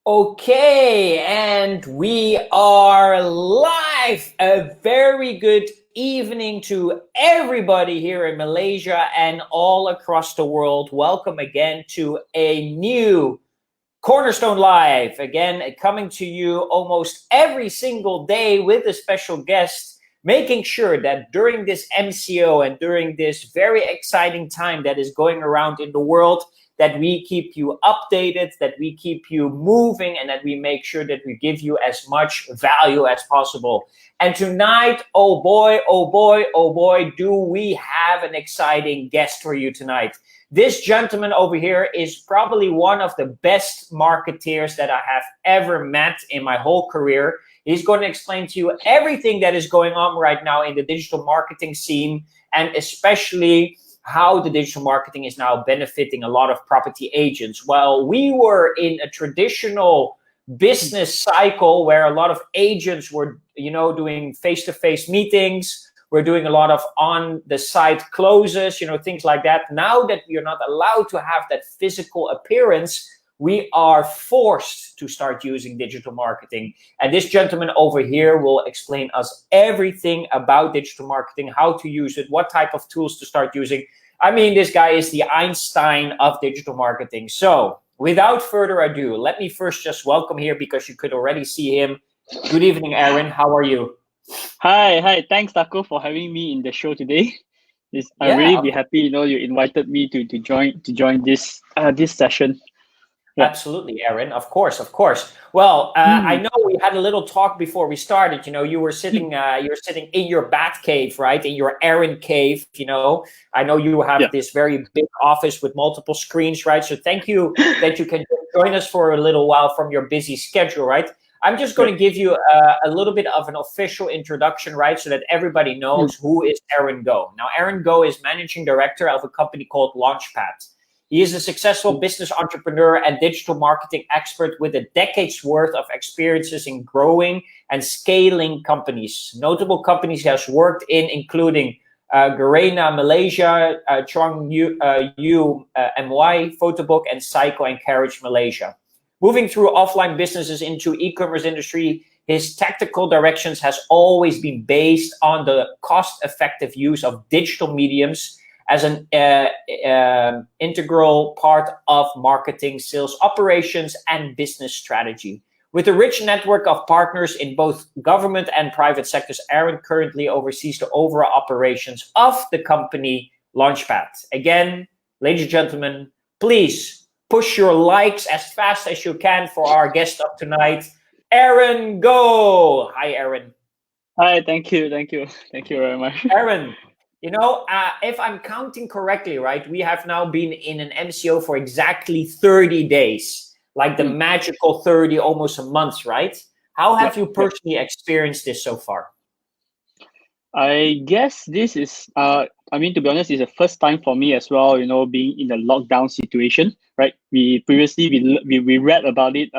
Okay, and we are live. A very good evening to everybody here in Malaysia and all across the world. Welcome again to a new Cornerstone Live. Again, coming to you almost every single day with a special guest, making sure that during this MCO and during this very exciting time that is going around in the world, that we keep you updated, that we keep you moving, and that we make sure that we give you as much value as possible. And tonight, oh boy, oh boy, oh boy, do we have an exciting guest for you tonight. This gentleman over here is probably one of the best marketeers that I have ever met in my whole career. He's going to explain to you everything that is going on right now in the digital marketing scene, and especially how the digital marketing is now benefiting a lot of property agents. While we were in a traditional business cycle where a lot of agents were, doing face-to-face meetings, we're doing a lot of on-the-site closes, things like that. Now that we are not allowed to have that physical appearance, we are forced to start using digital marketing. And this gentleman over here will explain us everything about digital marketing, how to use it, what type of tools to start using. I mean, this guy is the Einstein of digital marketing. So without further ado, let me first just welcome here, because you could already see him. Good evening, Aaron. How are you? Hi. Thanks, Taco, for having me in the show today. I'm really be happy, you invited me to join this session. Yeah. Absolutely, Aaron. Of course. Well, I know we had a little talk before we started. You were sitting, you're sitting in your bat cave, right? In your Aaron cave. I know you have this very big office with multiple screens, right? So thank you that you can join us for a little while from your busy schedule, right? I'm just going to give you a little bit of an official introduction, right? So that everybody knows who is Aaron Goh. Now, Aaron Goh is managing director of a company called Launchpad. He is a successful business entrepreneur and digital marketing expert with a decade's worth of experiences in growing and scaling companies. Notable companies he has worked in including Garena Malaysia, Chuang Yu MY, Photobook, and Psycho and Carriage Malaysia. Moving through offline businesses into e-commerce industry, his tactical directions has always been based on the cost-effective use of digital mediums as an integral part of marketing, sales operations, and business strategy. With a rich network of partners in both government and private sectors, Aaron currently oversees the overall operations of the company Launchpad. Again, ladies and gentlemen, please push your likes as fast as you can for our guest of tonight, Aaron Goh. Hi, Aaron. Hi, thank you very much. Aaron, if I'm counting correctly, right, we have now been in an MCO for exactly 30 days, like the magical 30, almost a month, right? How have you personally experienced this so far? I guess this is, to be honest, it's the first time for me as well, being in a lockdown situation, right? We previously, we read about it,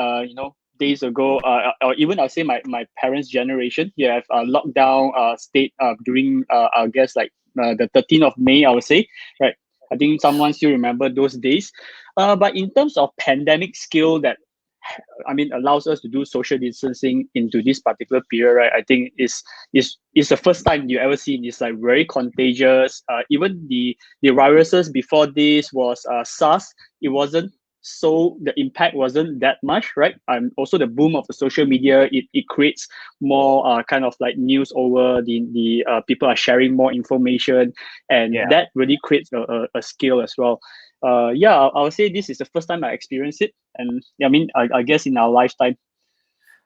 days ago, or even I'll say my parents' generation, you have a lockdown state during, I guess, like the 13th of May, I would say, right? I think someone still remember those days. But in terms of pandemic scale that, allows us to do social distancing into this particular period, right? I think it's the first time you ever see this like very contagious. Even the viruses before this was SARS. It wasn't. So the impact wasn't that much, right? Also the boom of the social media, it creates more kind of like news over the people are sharing more information, and that really creates a scale as well. I would say this is the first time I experienced it, and I guess in our lifetime.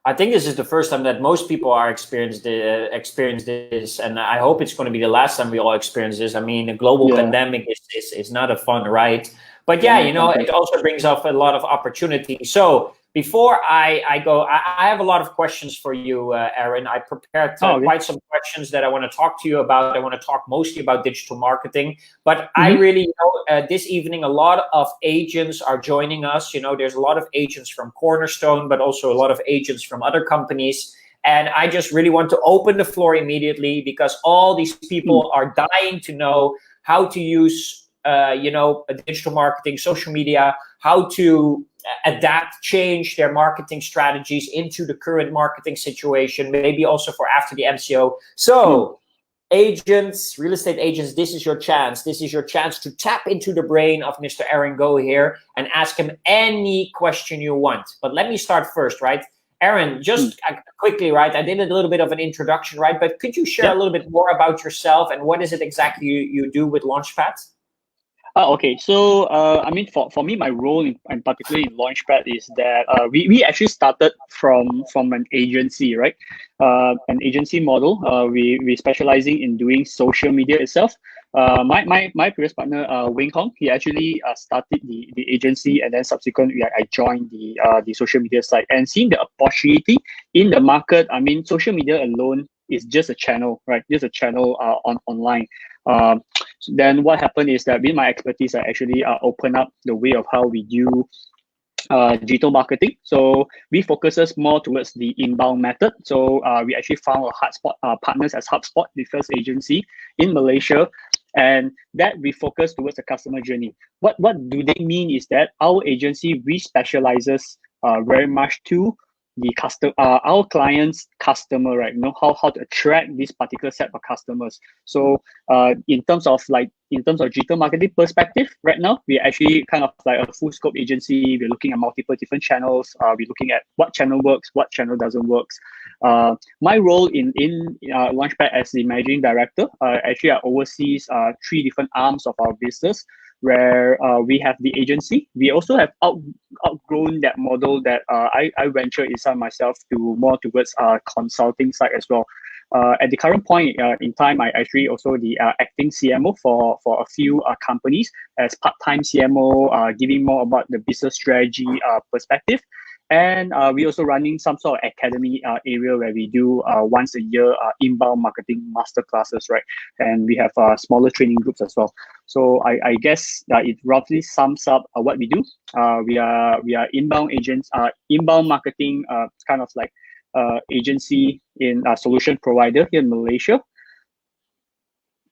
I think this is the first time that most people are experience this, and I hope it's going to be the last time we all experience this. I mean, a global pandemic is not a fun ride. But it also brings up a lot of opportunity. So before I go, I have a lot of questions for you, Aaron. I prepared quite some questions that I want to talk to you about. I want to talk mostly about digital marketing. But I really know this evening, a lot of agents are joining us. There's a lot of agents from Cornerstone, but also a lot of agents from other companies. And I just really want to open the floor immediately, because all these people are dying to know how to use digital marketing, social media, how to adapt, change their marketing strategies into the current marketing situation, maybe also for after the MCO. So agents, real estate agents, this is your chance. This is your chance to tap into the brain of Mr. Aaron Go here and ask him any question you want. But let me start first, right? Aaron, just quickly, right? I did a little bit of an introduction, right? But could you share a little bit more about yourself and what is it exactly you do with Launchpad? Okay, so I mean, for me, my role in particularly in Launchpad is that we actually started from an agency, right? An agency model. We specializing in doing social media itself. My previous partner, 𝐌𝐚𝐧𝐚𝐧𝐼, he actually started the agency, and then subsequently I joined the social media side, and seeing the opportunity in the market. I mean, social media alone is just a channel, right? Just a channel online. Then what happened is that with my expertise, I actually open up the way of how we do digital marketing. So we focuses more towards the inbound method. So we actually found a hotspot partners as HubSpot, the first agency in Malaysia, and that we focus towards the customer journey. What do they mean is that our agency, we specializes very much to the our clients' customer, right? You know how to attract this particular set of customers. So in terms of digital marketing perspective, right now we're actually kind of like a full scope agency. We're looking at multiple different channels. We're looking at what channel works, what channel doesn't work. My role in Launchpad as the managing director, actually I oversees 3 different arms of our business, where we have the agency. We also have outgrown that model that I venture inside myself to more towards consulting side as well. At the current point in time, I actually also the acting CMO for a few companies as part-time CMO, giving more about the business strategy perspective. And we also running some sort of academy area where we do once a year inbound marketing master classes, right? And we have smaller training groups as well. So I guess it roughly sums up what we do. We are inbound agents, inbound marketing kind of like agency in a solution provider here in Malaysia.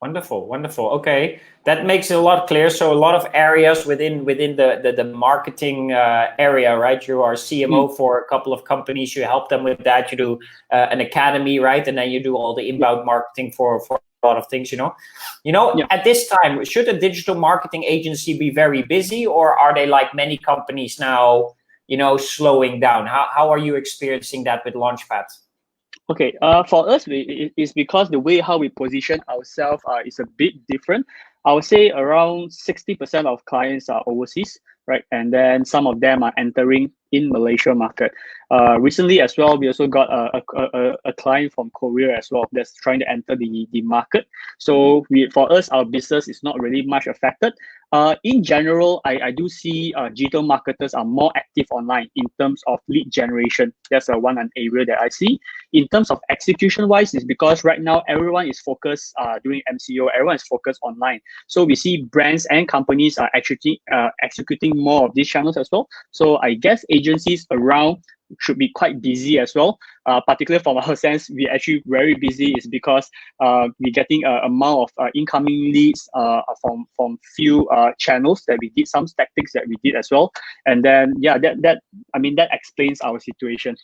Wonderful, wonderful. Okay, that makes it a lot clearer. So a lot of areas within the marketing area, right? You are CMO for a couple of companies. You help them with that. You do an academy, right? And then you do all the inbound marketing for a lot of things. At this time, should a digital marketing agency be very busy, or are they like many companies now, slowing down? How are you experiencing that with Launchpad? Okay, for us, it's because the way how we position ourselves is a bit different. I would say around 60% of clients are overseas, right? And then some of them are entering in Malaysia market. Recently as well, we also got a client from Korea as well that's trying to enter the market. So for us, our business is not really much affected. In general, I do see digital marketers are more active online in terms of lead generation. That's one area that I see. In terms of execution wise, is because right now everyone is focused doing MCO. Everyone is focused online. So we see brands and companies are actually executing more of these channels as well. So I guess agencies around should be quite busy as well. Particularly from our sense, we're actually very busy is because we're getting an amount of incoming leads from few channels that we did, some tactics that we did as well. And then that explains our situation.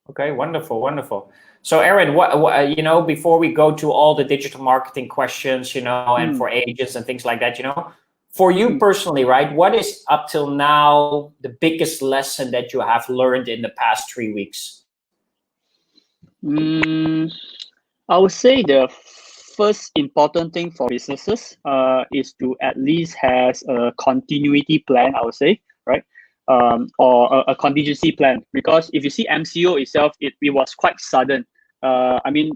Okay, wonderful, wonderful. So Aaron, what before we go to all the digital marketing questions, and for agents and things like that, for you personally, right, what is up till now the biggest lesson that you have learned in the past 3 weeks? I would say the first important thing for businesses is to at least have a continuity plan, I would say, right? Or a contingency plan. Because if you see MCO itself, it was quite sudden.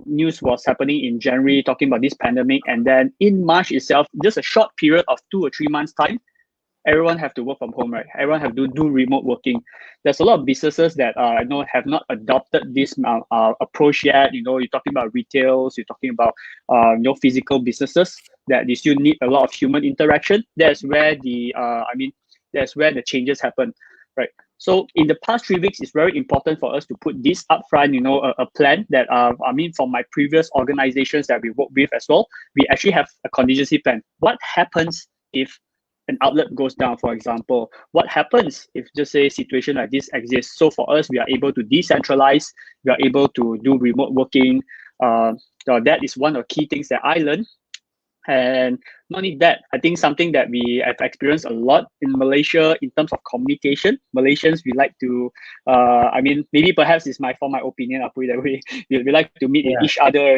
News was happening in January talking about this pandemic, and then in March itself, just a short period of 2 or 3 months time, everyone have to work from home, right? Everyone have to do remote working. There's a lot of businesses that have not adopted this approach yet. You're talking about retails, you're talking about physical businesses that you still need a lot of human interaction. That's where that's where the changes happen, right? So in the past 3 weeks, it's very important for us to put this upfront, a plan that, from my previous organizations that we work with as well, we actually have a contingency plan. What happens if an outlet goes down, for example, what happens if just say a situation like this exists? So for us, we are able to decentralize, we are able to do remote working. That is one of the key things that I learned. And not only that, I think something that we have experienced a lot in Malaysia in terms of communication. Malaysians, we like to, I mean, maybe perhaps it's for my opinion, I'll put it that way. We like to meet each other,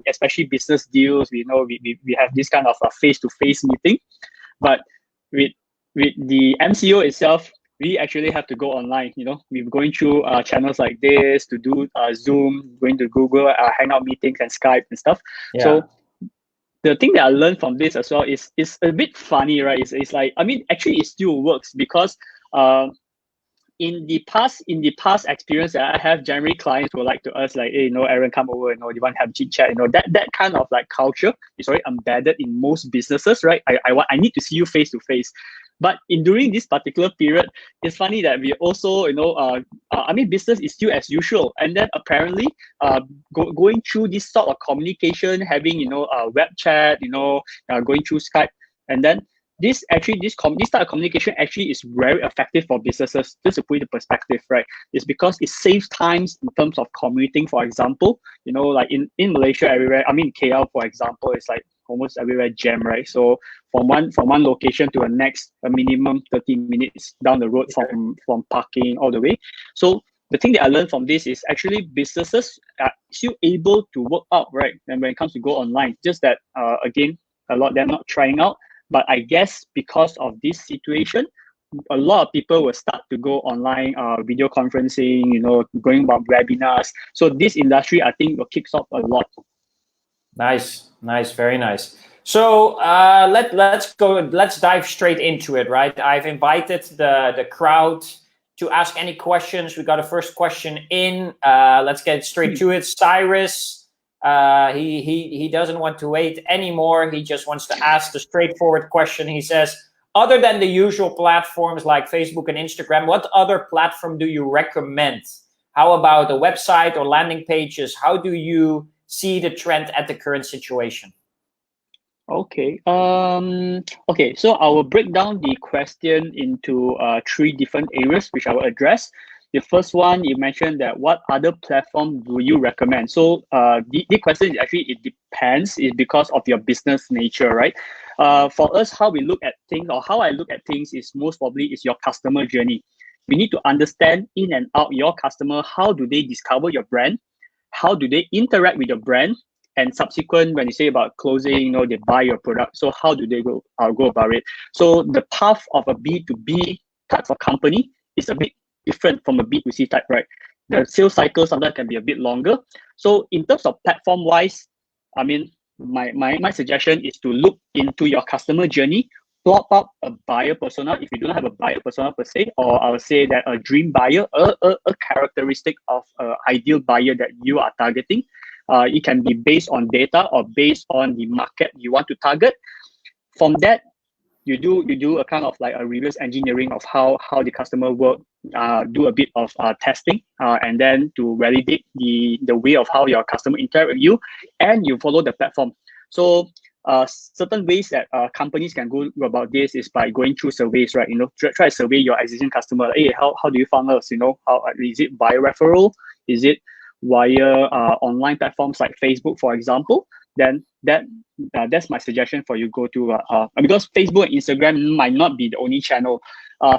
especially business deals. We have this kind of a face-to-face meeting. But with the MCO itself, we actually have to go online. We're going through channels like this to do Zoom, going to Google Hangout meetings and Skype and stuff. Yeah. So the thing that I learned from this as well is a bit funny, right? It's like, I mean, actually it still works because in the past experience that I have, generally clients will like to us like, hey, Aaron, come over, you want to have chit chat, that kind of like culture is already embedded in most businesses, right? I need to see you face to face. But during this particular period, it's funny that we also, I mean, business is still as usual. And then apparently, going through this sort of communication, having, web chat, going through Skype, and then this type of communication actually is very effective for businesses. Just to put it in perspective, right? It's because it saves times in terms of commuting, for example. Like in Malaysia, everywhere, I mean, KL, for example, it's like almost everywhere jam, right? So from one location to the next, a minimum 30 minutes down the road from parking all the way. So the thing that I learned from this is actually businesses are still able to work out, right? And when it comes to go online, just that again, a lot they're not trying out. But I guess because of this situation, a lot of people will start to go online, video conferencing, going about webinars. So this industry, I think, will kick off a lot. Nice, very nice. So let's dive straight into it, right? I've invited the crowd to ask any questions. We got a first question in. Let's get straight to it. Cyrus, he doesn't want to wait anymore. He just wants to ask the straightforward question. He says, other than the usual platforms like Facebook and Instagram, what other platform do you recommend? How about a website or landing pages? How do you see the trend at the current situation? Okay. Okay. So I will break down the question into 3 different areas, which I will address. The first one, you mentioned that what other platform do you recommend? So the question is actually, it depends. It's because of your business nature, right? For us, how we look at things, or how I look at things, is most probably is your customer journey. We need to understand in and out your customer. How do they discover your brand? How do they interact with your brand? And subsequent, when you say about closing, they buy your product. So how do they go about it? So the path of a B2B type of company is a bit different from a B2C type, right? The sales cycle sometimes can be a bit longer. So in terms of platform-wise, I mean, my suggestion is to look into your customer journey, plot out a buyer persona if you don't have a buyer persona per se, or I would say that a dream buyer, a characteristic of an ideal buyer that you are targeting. It can be based on data or based on the market you want to target. From that, you do a kind of like a reverse engineering of how the customer work, do a bit of testing, and then to validate the way of how your customer interact with you, and you follow the platform. So certain ways that companies can go about this is by going through surveys, right? Try to survey your existing customer. Hey, how do you find us? How is it via referral? Is it via online platforms like Facebook, for example? Then that's my suggestion for you. Go to because Facebook and Instagram might not be the only channel.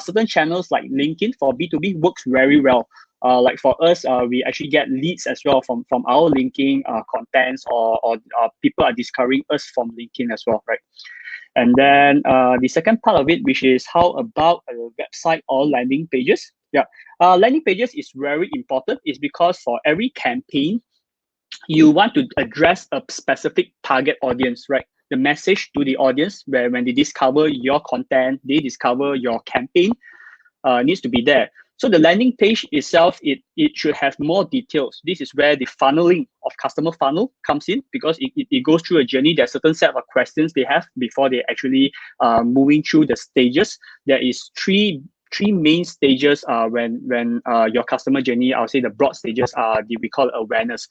Certain channels like LinkedIn for B2B works very well. Like for us, we actually get leads as well from our linking contents, or people are discovering us from LinkedIn as well, right? And then the second part of it, which is how about a website or landing pages? Yeah, landing pages is very important. It's because for every campaign, you want to address a specific target audience, right? The message to the audience, where when they discover your content, they discover your campaign, needs to be there. So the landing page itself, it should have more details. This is where the funneling of customer funnel comes in, because it goes through a journey. There's a certain set of questions they have before they actually moving through the stages. There is three main stages when your customer journey. I'll say the broad stages are we call it awareness.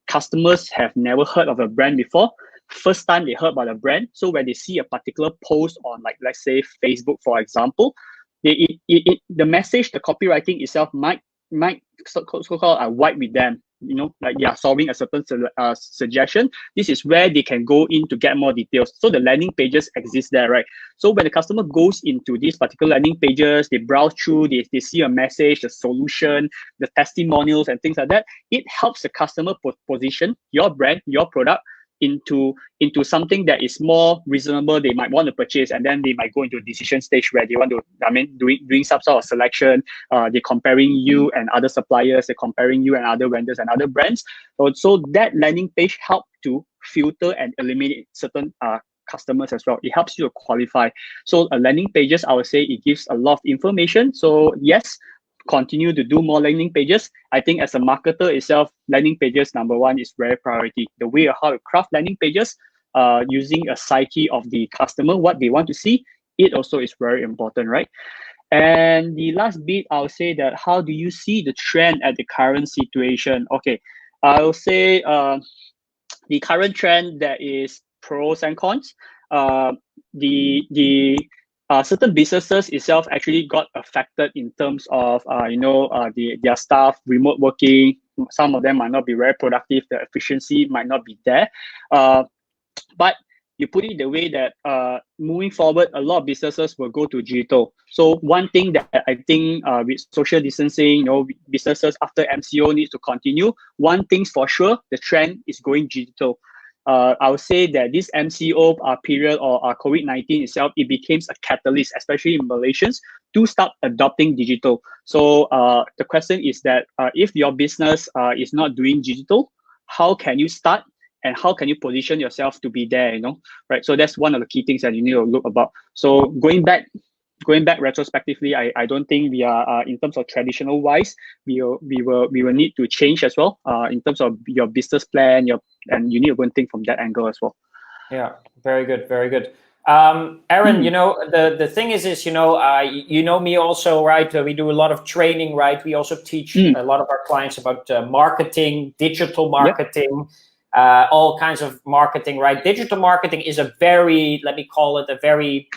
Customers have never heard of a brand before. first time they heard about a brand. So when they see a particular post on, like, let's say Facebook, for example, the message, the copywriting itself might so-called wipe with them, like they are solving a certain suggestion. This is where they can go in to get more details. So the landing pages exist there, right? So when the customer goes into these particular landing pages, they browse through, they see a message, the solution, the testimonials and things like that. It helps the customer position your brand, your product into something that is more reasonable. They might want to purchase, and then they might go into a decision stage where they want to, doing some sort of selection. They're comparing you and other suppliers, they're comparing you and other vendors and other brands. So that landing page helps to filter and eliminate certain customers as well. It helps you to qualify. So landing pages, I would say it gives a lot of information. So yes, continue to do more landing pages. I think as a marketer itself, landing pages, number one, is very priority. The way of how to craft landing pages, using a psyche of the customer, what they want to see, it also is very important, right? And the last bit, I'll say that how do you see the trend at the current situation? Okay, I'll say the current trend, that is pros and cons. Certain businesses itself actually got affected in terms of their staff remote working. Some of them might not be very productive. The efficiency might not be there. But you put it the way that moving forward, a lot of businesses will go to digital. So one thing that I think with social distancing, businesses after MCO needs to continue. One thing's for sure, the trend is going digital. I would say that this MCO period or COVID-19 itself, it became a catalyst, especially in Malaysians, to start adopting digital. So the question is that if your business is not doing digital, how can you start and how can you position yourself to be there, right? So that's one of the key things that you need to look about. So going back retrospectively, I don't think we are in terms of traditional wise, we will need to change as well in terms of your business plan, and you need to go and think from that angle as well. Yeah, very good, very good. Aaron, the thing is me also, right? We do a lot of training, right? We also teach a lot of our clients about marketing, digital marketing, all kinds of marketing, right? Digital marketing is a very, let me call it a very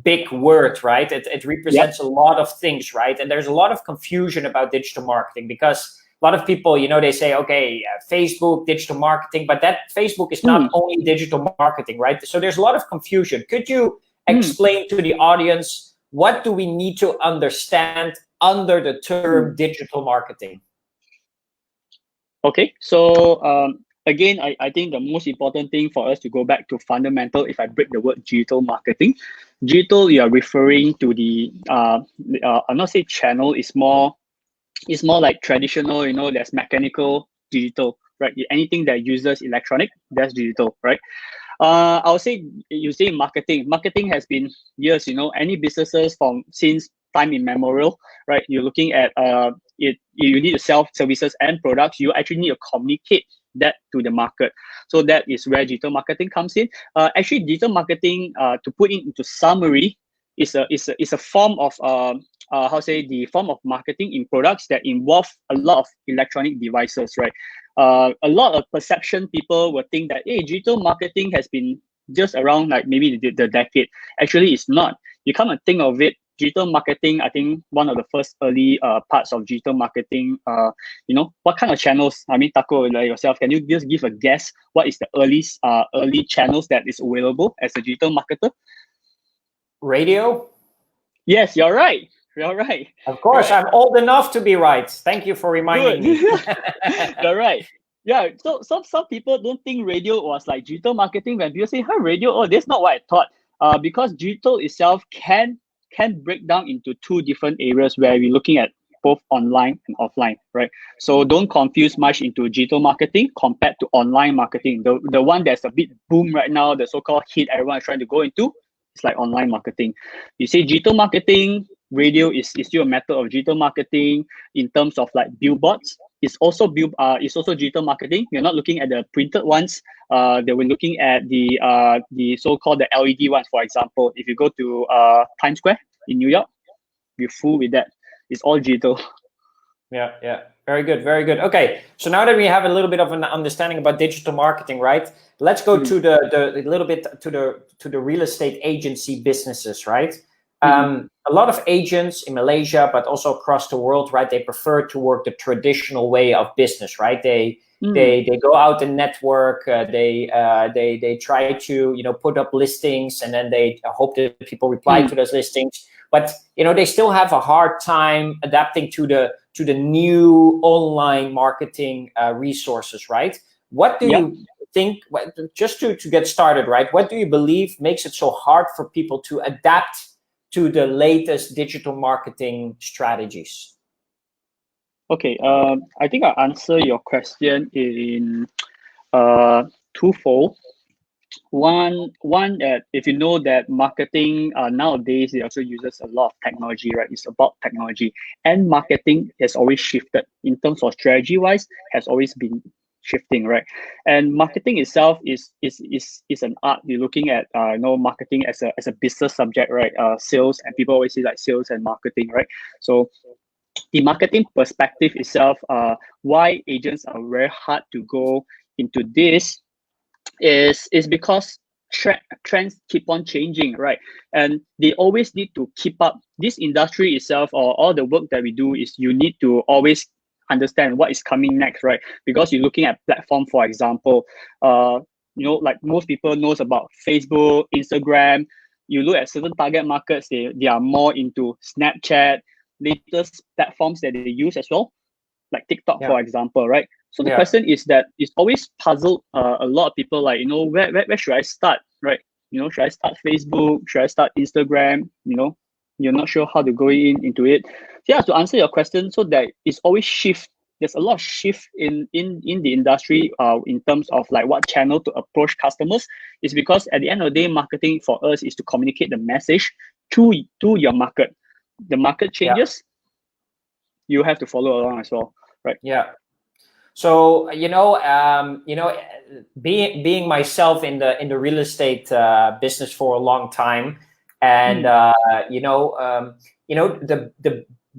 big word, right? It represents a lot of things, right? And there's a lot of confusion about digital marketing because a lot of people, they say, okay, Facebook, digital marketing, but that Facebook is not only digital marketing, right? So there's a lot of confusion. Could you explain to the audience, what do we need to understand under the term digital marketing? Okay, so again, I think the most important thing for us to go back to fundamental, if I break the word digital marketing, digital, you are referring to the, I'm not saying channel, it's more like traditional, there's mechanical, digital, right? Anything that uses electronic, that's digital, right? I would say, you say marketing. Marketing has been years, any businesses since time immemorial, right? You're looking at you need to sell services and products. You actually need to communicate that to the market. So that is where digital marketing comes in. Actually, digital marketing, to put it into summary, is a form of the form of marketing in products that involve a lot of electronic devices, right? A lot of perception, people will think that, hey, digital marketing has been just around like maybe the decade. Actually, it's not. You come and think of it, digital marketing, I think one of the first early parts of digital marketing, what kind of channels? I mean, Taco, like yourself, can you just give a guess? What is the early channels that is available as a digital marketer? Radio? Yes, you're right. You're right. Of course, right. I'm old enough to be right. Thank you for reminding me. You're right. Yeah, so some people don't think radio was like digital marketing. When people say, radio, oh, that's not what I thought. Because digital itself can break down into two different areas where we're looking at both online and offline, right? So don't confuse much into digital marketing compared to online marketing. The one that's a bit boom right now, the so-called hit everyone is trying to go into, it's like online marketing. You say digital marketing, radio is still a matter of digital marketing in terms of like billboards. It's also digital marketing. You're not looking at the printed ones. They were looking at the so-called the LED ones. For example, if you go to Times Square in New York, you're full with that. It's all digital. Yeah, yeah. Very good, very good. Okay, so now that we have a little bit of an understanding about digital marketing, right? Let's go to the little bit to the real estate agency businesses, right? A lot of agents in Malaysia, but also across the world, right? They prefer to work the traditional way of business, right? They go out and network. They try to put up listings, and then they hope that people reply to those listings. But they still have a hard time adapting to the new online marketing resources, right? What do you think? Just to get started, right? What do you believe makes it so hard for people to adapt to the latest digital marketing strategies? Okay, I think I'll answer your question in twofold. One that if you know that marketing nowadays it also uses a lot of technology, right? It's about technology, and marketing has always shifted in terms of strategy wise, has always been shifting, right? And marketing itself is an art. You're looking at marketing as a business subject, right? Sales, and people always say like sales and marketing, right? So the marketing perspective itself, why agents are very hard to go into this is because trends keep on changing, right? And they always need to keep up. This industry itself, or all the work that we do, is you need to always understand what is coming next, right? Because you're looking at platform, for example, like most people knows about Facebook, Instagram. You look at certain target markets, they are more into Snapchat, latest platforms that they use as well, like TikTok, for example, right? So the question is that it's always puzzled a lot of people, like, where should I start, right? Should I start Facebook? Should I start Instagram? You're not sure how to go into it. So yeah, to answer your question, so that it's always shift. There's a lot of shift in the industry in terms of like what channel to approach customers. Is because at the end of the day, marketing for us is to communicate the message to your market. The market changes, you have to follow along as well, right? Yeah. So being myself in the real estate business for a long time, and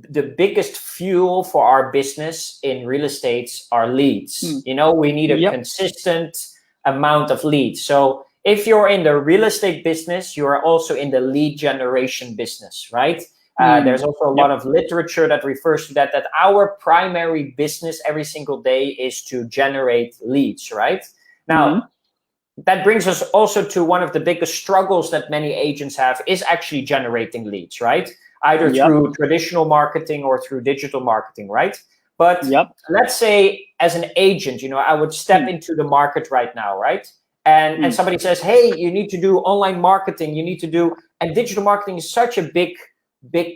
the biggest fuel for our business in real estate are leads. We need a consistent amount of leads. So if you're in the real estate business, you are also in the lead generation business, right? There's also a lot of literature that refers to that our primary business every single day is to generate leads, right? Now, that brings us also to one of the biggest struggles that many agents have is actually generating leads, right? Either through traditional marketing or through digital marketing, right? But let's say as an agent, I would step into the market right now, right? And somebody says, hey, you need to do online marketing, and digital marketing is such a big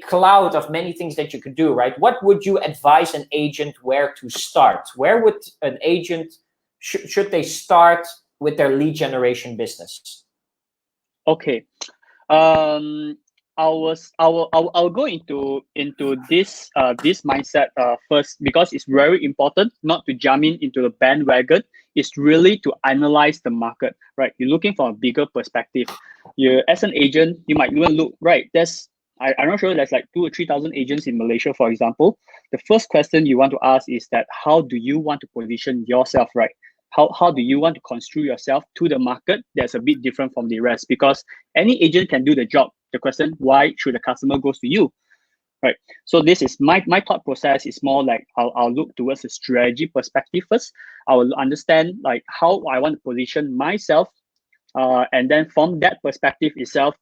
cloud of many things that you could do, right? What would you advise an agent where to start? Where would an agent, should they start with their lead generation business? Okay. I'll go into this mindset first, because it's very important not to jump into the bandwagon. It's really to analyze the market, right? You're looking for a bigger perspective. You, as an agent, you might even look, right? I'm not sure, there's like 2,000 or 3,000 agents in Malaysia, for example. The first question you want to ask is that how do you want to position yourself, right? How do you want to construe yourself to the market? That's a bit different from the rest, because any agent can do the job. The question, why should the customer go to you, right? So this is my thought process is more like I'll look towards the strategy perspective first. I will understand like how I want to position myself, and then from that perspective itself,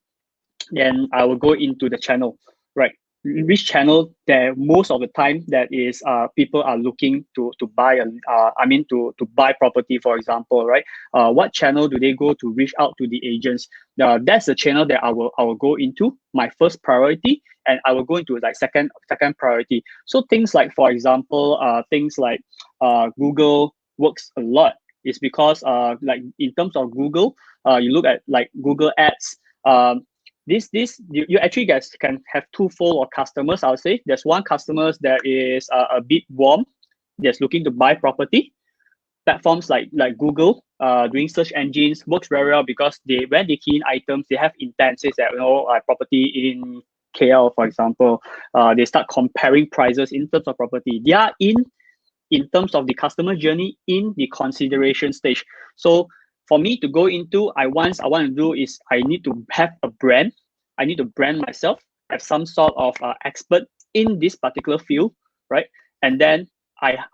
then I will go into the channel, right? Which channel that most of the time that is people are looking to buy to buy property, for example, right? What channel do they go to reach out to the agents? That's the channel that I will go into my first priority, and I will go into like second priority. So things like, for example, Google works a lot. It's because like in terms of Google, you look at like Google Ads. You actually guys can have twofold of customers. I would say there's one customers that is a bit warm, that's looking to buy property. Platforms like Google, doing search engines works very well, because when they key in items, they have intent, says that property in KL, for example, they start comparing prices in terms of property. They are in terms of the customer journey in the consideration stage. So for me to go into, I want to do is I need to have a brand. I need to brand myself, have some sort of expert in this particular field, right? And then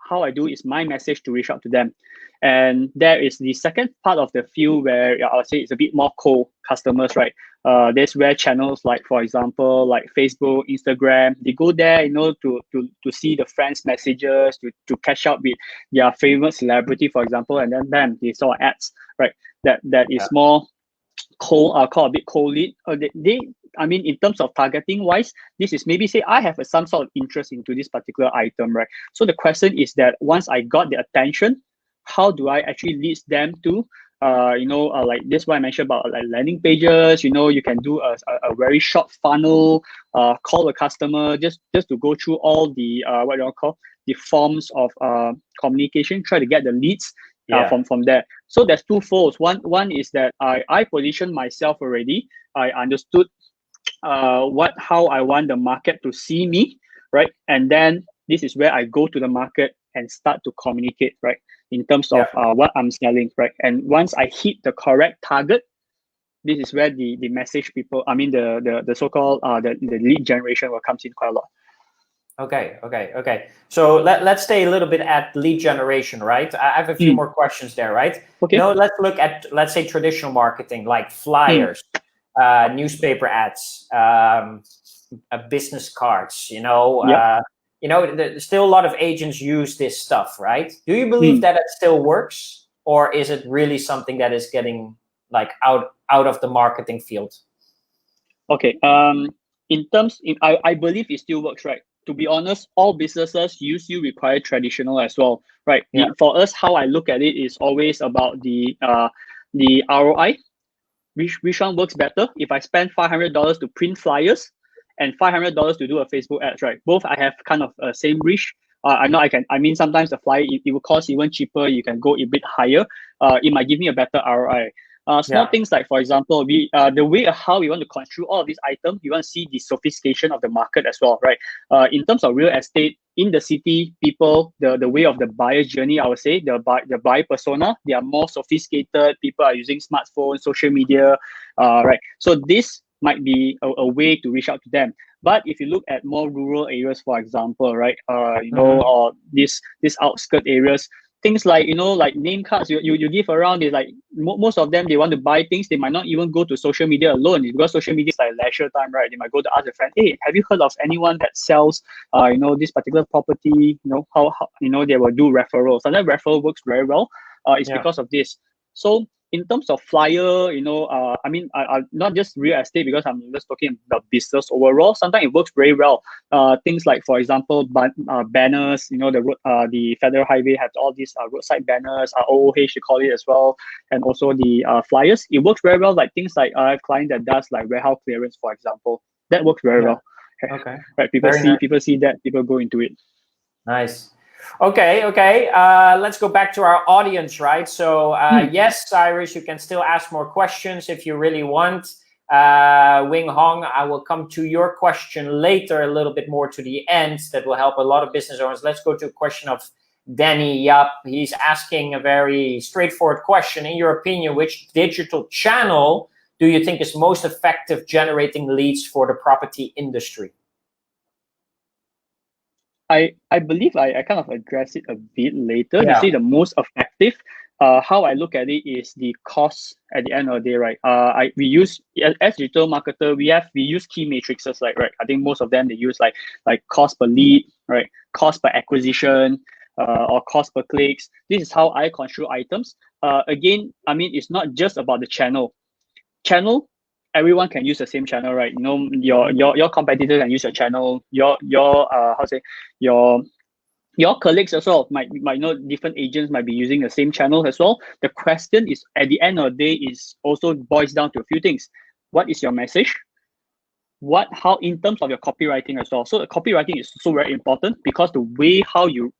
how I do is my message to reach out to them. And there is the second part of the field where I would say it's a bit more cold customers, right? There's where channels like, for example, like Facebook, Instagram, they go there, to see the friends' messages, to catch up with their favorite celebrity, for example, and then bam, they saw ads, right? That is more cold, called a bit cold lead. I mean, in terms of targeting wise, this is maybe say I have some sort of interest into this particular item, right? So the question is that once I got the attention, how do I actually lead them to, like this one I mentioned about like landing pages, you can do a very short funnel, call a customer just to go through all the, what do you call, the forms of communication, try to get the leads from there. So there's two folds. One is that I positioned myself already. I understood how I want the market to see me, right? And then this is where I go to the market and start to communicate, right? In terms of what I'm selling, right? And once I hit the correct target, this is where the message people, I mean the so-called the lead generation will comes in quite a lot. Okay. So let's stay a little bit at lead generation, right? I have a few more questions there, right? Okay. Let's look at, let's say, traditional marketing like flyers, newspaper ads, business cards, there's still a lot of agents use this stuff, right? Do you believe that it still works, or is it really something that is getting like out of the marketing field? Okay. I believe it still works, right? To be honest, all businesses usually require traditional as well, right? For us, how I look at it is always about the ROI. Which one works better? If I spend $500 to print flyers and $500 to do a Facebook ads, right? Both I have kind of same reach. I know I mean, sometimes the flyer, it will cost even cheaper. You can go a bit higher. It might give me a better ROI. Small things like, for example, the way how we want to construe all of these items, we want to see the sophistication of the market as well, right? In terms of real estate in the city, people, the way of the buyer journey, I would say the buyer persona, they are more sophisticated. People are using smartphones, social media, right? So this might be a way to reach out to them. But if you look at more rural areas, for example, right, or these outskirt areas, things like, like name cards you give around, is like most of them, they want to buy things. They might not even go to social media alone, because social media is like leisure time, right? They might go to ask a friend, hey, have you heard of anyone that sells, this particular property? How they will do referrals. And that referral works very well. It's because of this. So in terms of flyer, I mean, I not just real estate, because I'm just talking about business overall. Sometimes it works very well. Things like, for example, banners. The federal highway has all these roadside banners, OOH they call it as well, and also the flyers. It works very well. Like things like a client that does like warehouse clearance, for example, that works very well. Okay. Right. People see that. People go into it. Nice. Okay. Let's go back to our audience, right? So yes, Cyrus, you can still ask more questions if you really want. Wing Hong, I will come to your question later, a little bit more to the end. That will help a lot of business owners. Let's go to a question of Danny Yap. He's asking a very straightforward question. In your opinion, which digital channel do you think is most effective generating leads for the property industry? I believe I kind of address it a bit later. You see, the most effective, how I look at it is the cost at the end of the day, right? We use, as digital marketer, we use key matrices, like, right? I think most of them, they use like cost per lead, right? Cost per acquisition, or cost per clicks. This is how I construe items. Again, I mean, it's not just about the channel. Everyone can use the same channel, right? Your competitor can use your channel. Your colleagues as well might know, different agents might be using the same channel as well. The question is, at the end of the day, is also boils down to a few things. What is your message? How in terms of your copywriting as well. So the copywriting is so very important, because the way how you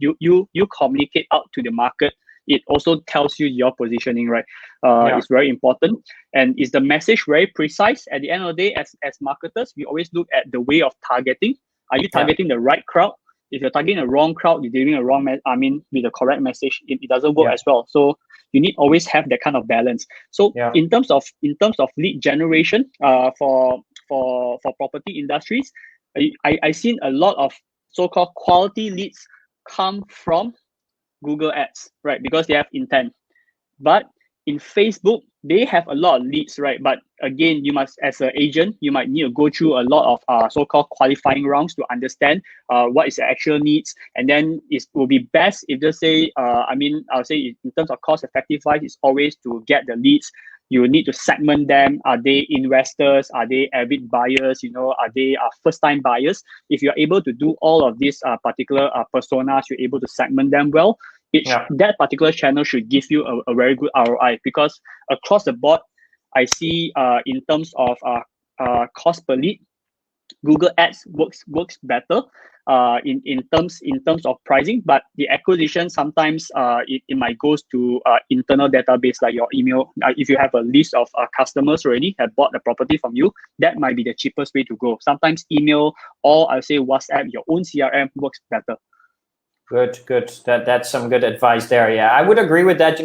communicate out to the market it also tells you your positioning, right? Yeah. It's very important. And is the message very precise? At the end of the day, as marketers, we always look at the way of targeting. Are you targeting the right crowd? If you're targeting the wrong crowd, you're giving a wrong with the correct message, it doesn't work as well. So you need always have that kind of balance. So in terms of lead generation, for property industries, I seen a lot of so-called quality leads come from Google Ads, right? Because they have intent. But in Facebook, they have a lot of leads, right? But again, you must, as an agent, you might need to go through a lot of so-called qualifying rounds to understand what is the actual needs. And then it will be best if they say, I'll say in terms of cost effective wise, it's always to get the leads. You need to segment them. Are they investors? Are they avid buyers? Are they first-time buyers? If you're able to do all of these particular personas, you're able to segment them well. That particular channel should give you a very good ROI, because across the board, I see in terms of cost per lead, Google Ads works better in terms of pricing, but the acquisition sometimes it might goes to internal database like your email. If you have a list of customers already have bought the property from you, that might be the cheapest way to go. Sometimes email, or I'll say WhatsApp, your own CRM works better. Good. That's some good advice there. Yeah, I would agree with that.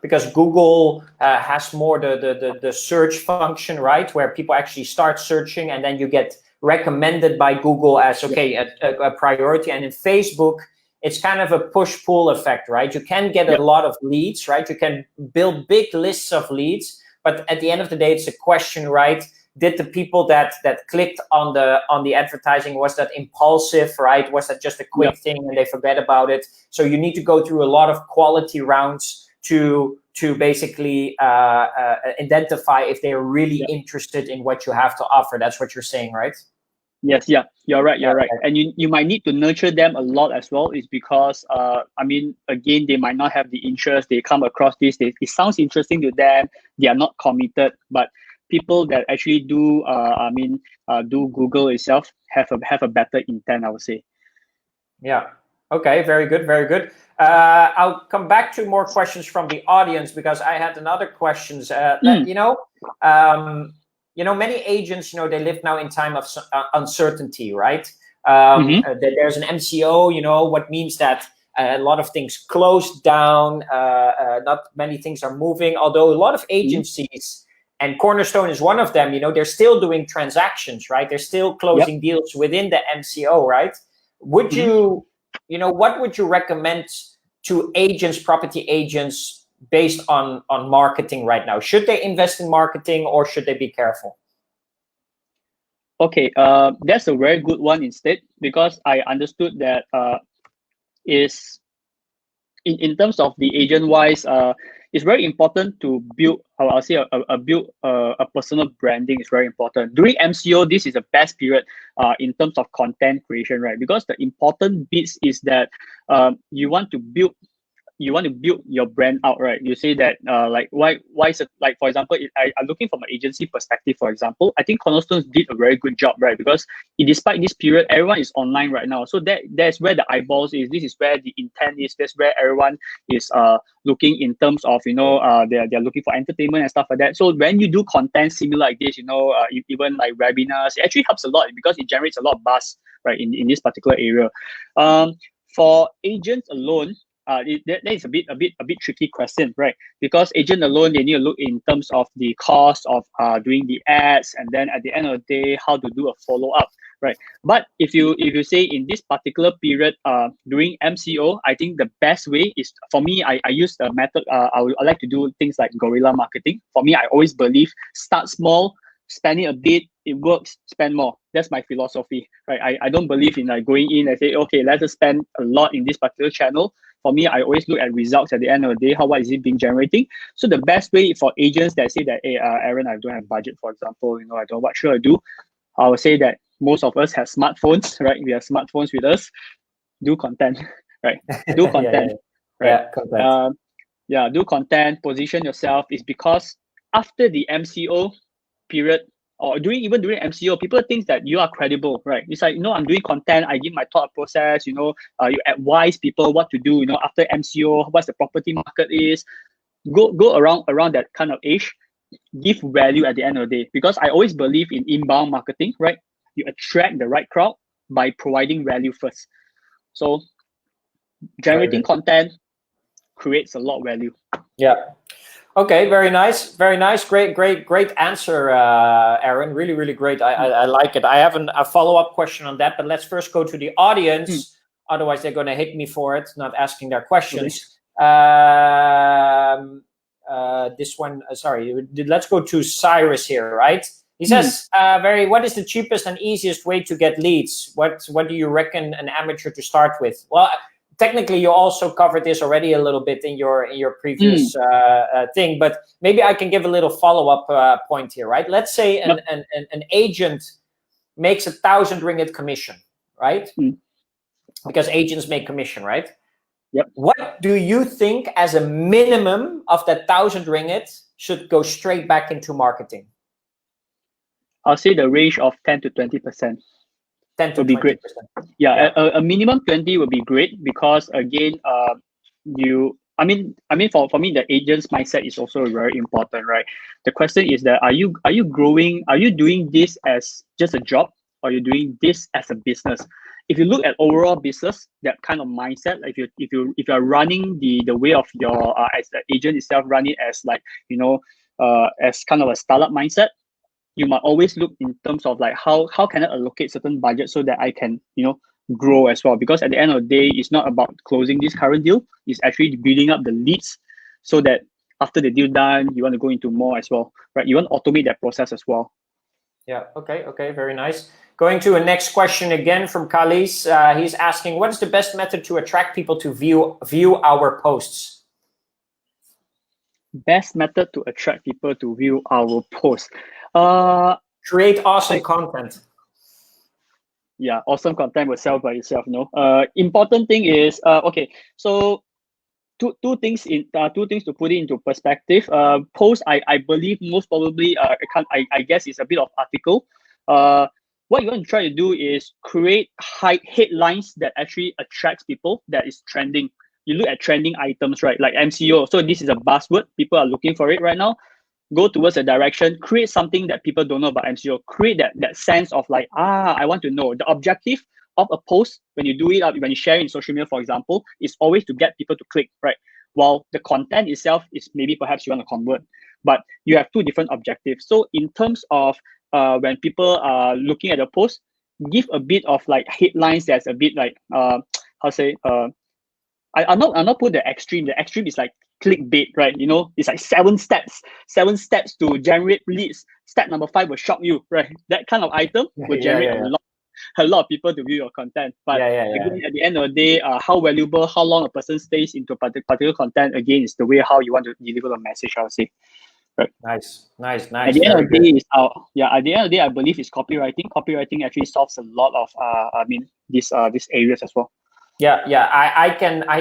Because Google has more the search function, right, where people actually start searching, and then you get recommended by Google as a priority. And in Facebook, it's kind of a push-pull effect, right? You can get a lot of leads, right? You can build big lists of leads, but at the end of the day, it's a question, right? Did the people that clicked on the advertising, was that impulsive, right? Was that just a quick thing and they forget about it? So you need to go through a lot of quality rounds to basically identify if they're really interested in what you have to offer. That's what you're saying, right? Yes, you're right. And you might need to nurture them a lot as well. Is because again, they might not have the interest. They come across this, it sounds interesting to them. They are not committed, but people that actually do do Google itself have a better intent, I would say. Yeah. Okay. Very good. I'll come back to more questions from the audience, because I had another questions. Many agents, they live now in time of uncertainty, right? There's an MCO, what means that a lot of things closed down. Not many things are moving, although a lot of agencies, and Cornerstone is one of them, they're still doing transactions, right? They're still closing deals within the MCO, right? Would you, what would you recommend to agents, property agents, based on marketing right now? Should they invest in marketing, or should they be careful? Okay, that's a very good one instead, because I understood that is in terms of the agent wise, it's very important to build, I'll say a personal branding is very important. During MCO, this is the best period in terms of content creation, right? Because the important bits is that you want to build your brand out, right? You say that why is it, like, for example, I'm looking from an agency perspective, for example, I think Cornerstones did a very good job, right? Because despite this period, everyone is online right now. So that's where the eyeballs is. This is where the intent is. That's where everyone is looking in terms of, they're looking for entertainment and stuff like that. So when you do content similar like this, even like webinars, it actually helps a lot because it generates a lot of buzz, right, in this particular area. For agents alone, that is a bit tricky question, right? Because agent alone, they need to look in terms of the cost of doing the ads, and then at the end of the day, how to do a follow up, right? But if you say in this particular period, during MCO, I think the best way is, for me, I use the method. I like to do things like guerrilla marketing. For me, I always believe start small, spending a bit, it works, spend more. That's my philosophy, right? I don't believe in like going in and say, okay, let's just spend a lot in this particular channel. For me, I always look at results at the end of the day. What is it being generating? So the best way for agents that say that, hey, Aaron, I don't have budget, for example, I don't know what should I do. I would say that most of us have smartphones, right? We have smartphones with us. Do content, right? Do content, right? Content. Do content. Position yourself. Is because after the MCO period, or even during MCO, people think that you are credible, right? It's like, I'm doing content, I give my thought process, you advise people what to do, after MCO, what's the property market is. Go around that kind of age, give value at the end of the day. Because I always believe in inbound marketing, right? You attract the right crowd by providing value first. So generating content creates a lot of value. Yeah. Okay, very nice. Very nice. Great answer, Aaron. Really, really great. I like it. I have a follow-up question on that, but let's first go to the audience. Otherwise, they're going to hate me for it, not asking their questions. This one, sorry, let's go to Cyrus here, right? He says, what is the cheapest and easiest way to get leads? What do you reckon an amateur to start with? Well, technically, you also covered this already a little bit in your previous thing, but maybe I can give a little follow-up point here, right? Let's say an agent makes 1,000 ringgit commission, right? Because agents make commission, right? Yep. What do you think as a minimum of that 1,000 ringgit should go straight back into marketing? I'll say the range of 10 to 20%. 10 to 20%. Would be great. Yeah. A minimum 20 would be great, because again, for me, the agent's mindset is also very important, right? The question is that are you growing? Are you doing this as just a job, or are you doing this as a business? If you look at overall business, that kind of mindset, if you're running the way of your as the agent itself, run it as as kind of a startup mindset, you might always look in terms of like how can I allocate certain budget so that I can grow as well. Because at the end of the day, it's not about closing this current deal, it's actually building up the leads, so that after the deal done, you want to go into more as well, right? You want to automate that process as well. Yeah. Okay, very nice. Going to a next question again from Kalis. He's asking, what is the best method to attract people to view our posts? Best method to attract people to view our posts. Create awesome content. Yeah, awesome content will sell by itself. Important thing is so two things to put it into perspective. Post, I believe most probably I guess it's a bit of article. What you want to try to do is create headlines that actually attracts people, that is trending. You look at trending items, right? Like MCO. So this is a buzzword. People are looking for it right now. Go towards a direction, create something that people don't know about MCO. Create that sense of like, I want to know. The objective of a post, when you do it up, when you share it in social media, for example, is always to get people to click, right? While the content itself is maybe perhaps you want to convert, but you have two different objectives. So in terms of when people are looking at a post, give a bit of like headlines that's a bit like I'll not put the extreme. The extreme is like clickbait, right? It's like 7 steps to generate leads. Step number 5 will shock you, right? That kind of item will generate a lot of people to view your content. But again, at the end of the day, how valuable, how long a person stays into particular content, again, is the way how you want to deliver the message, I would say. Right. Nice. At the end of the day, at the end of the day, I believe it's copywriting. Copywriting actually solves a lot of these areas as well. Yeah, I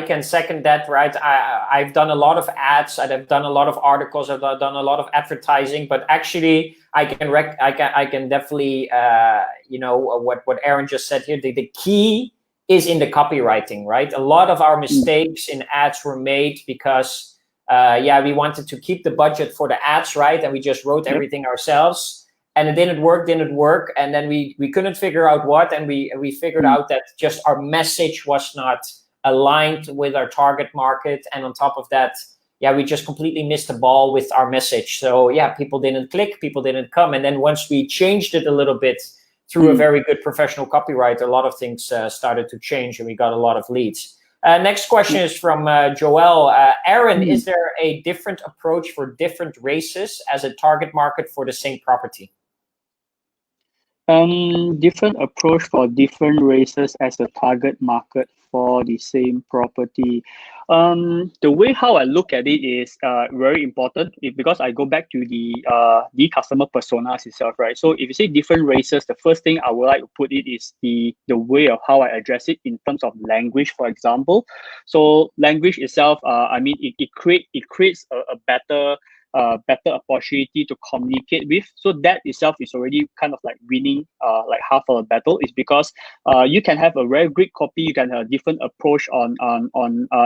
can second that, right? I've done a lot of ads, I've done a lot of articles, I've done a lot of advertising, but actually I can definitely what Aaron just said here. The key is in the copywriting, right? A lot of our mistakes in ads were made because we wanted to keep the budget for the ads, right? And we just wrote everything ourselves. And it didn't work. And then we couldn't figure out what, and we figured out that just our message was not aligned with our target market. And on top of that, we just completely missed the ball with our message. So people didn't click, people didn't come. And then once we changed it a little bit through a very good professional copywriter, a lot of things started to change and we got a lot of leads. Next question is from Joel. Aaron, is there a different approach for different races as a target market for the same property? Different approach for different races as a target market for the same property. The way how I look at it is very important because I go back to the customer personas itself, right? So if you say different races, the first thing I would like to put it is the way of how I address it in terms of language, for example. So language itself, it creates a better better opportunity to communicate with. So that itself is already kind of like winning like half of the battle, is because you can have a very great copy, you can have a different approach on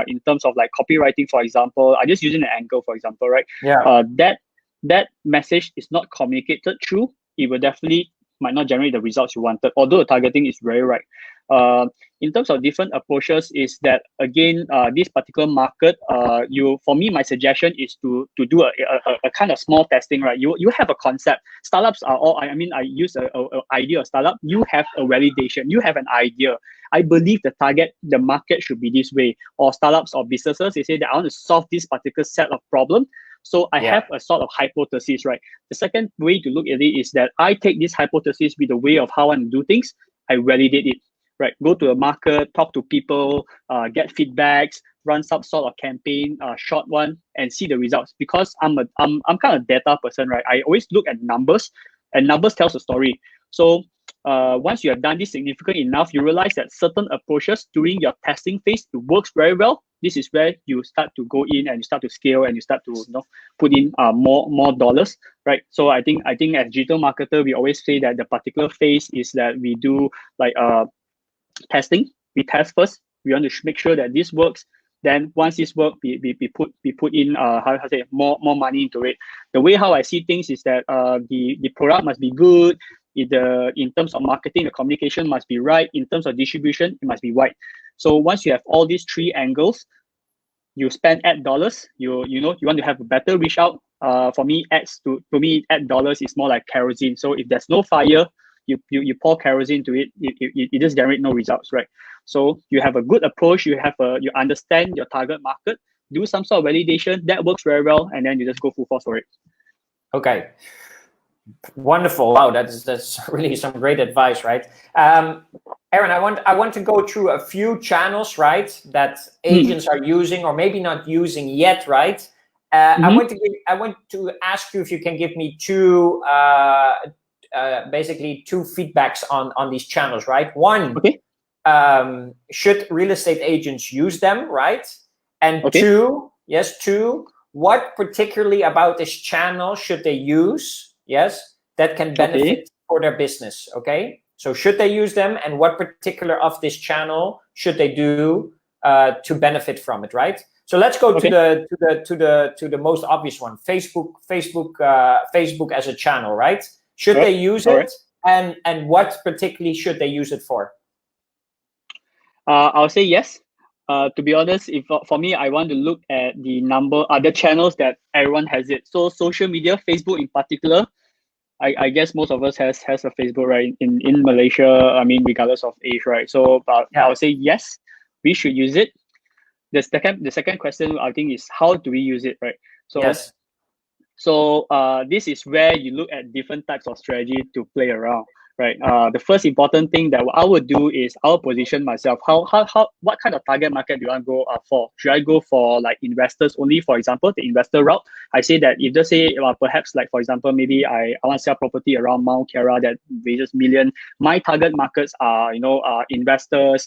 in terms of like copywriting, for example. I'm just using an angle, for example, right? Yeah. That message is not communicated through, it will definitely might not generate the results you wanted, although the targeting is very right. In terms of different approaches, is that again, this particular market, for me, my suggestion is to do a kind of small testing, right? You have a concept. Startups are all, I mean, I use a idea of startup. You have a validation. You have an idea. I believe the market should be this way. Or startups or businesses, they say that I want to solve this particular set of problem. So I have a sort of hypothesis, right? The second way to look at it is that I take this hypothesis with the way of how I want to do things. I validate it, right? Go to a market, talk to people, get feedbacks, run some sort of campaign, short one, and see the results. Because I'm kind of data person, right? I always look at numbers, and numbers tells a story. So once you have done this significant enough, you realize that certain approaches during your testing phase, it works very well. This is where you start to go in and you start to scale and you start to put in more dollars, right? So I think as digital marketer, we always say that the particular phase is that we do like testing. We test first. We want to make sure that this works. Then once this works, we put in how to say more money into it. The way how I see things is that the product must be good. In terms of marketing, the communication must be right. In terms of distribution, it must be wide. So once you have all these three angles, you spend ad dollars. You want to have a better reach out. For me, ad dollars is more like kerosene. So if there's no fire, you pour kerosene to it, it just generate no results, right? So you have a good approach. You understand your target market. Do some sort of validation that works very well, and then you just go full force for it. Okay. Wonderful. Wow, that's really some great advice, right? Aaron, I want to go through a few channels, right, that agents are using or maybe not using yet, right? I want to ask you if you can give me basically two feedbacks on these channels, right? One, should real estate agents use them, right? And two, what particularly about this channel should they use? Yes, that can benefit for their business. Okay, so should they use them, and what particular of this channel should they do to benefit from it? Right. So let's go to the most obvious one: Facebook as a channel. Right? Should they use it, and what particularly should they use it for? I'll say yes. To be honest, if for me, I want to look at the channels that everyone has it. So social media, Facebook in particular, I guess most of us has a Facebook, right? In Malaysia, I mean, regardless of age, right? So I would say yes, we should use it. The second question I think is how do we use it, right? So so this is where you look at different types of strategy to play around. Right. The first important thing that I would do is I'll position myself. What kind of target market do I go for? Should I go for like investors only, for example, the investor route? I say that if just say perhaps like for example, maybe I want to sell property around Mount Kiara that raises million. My target markets are investors,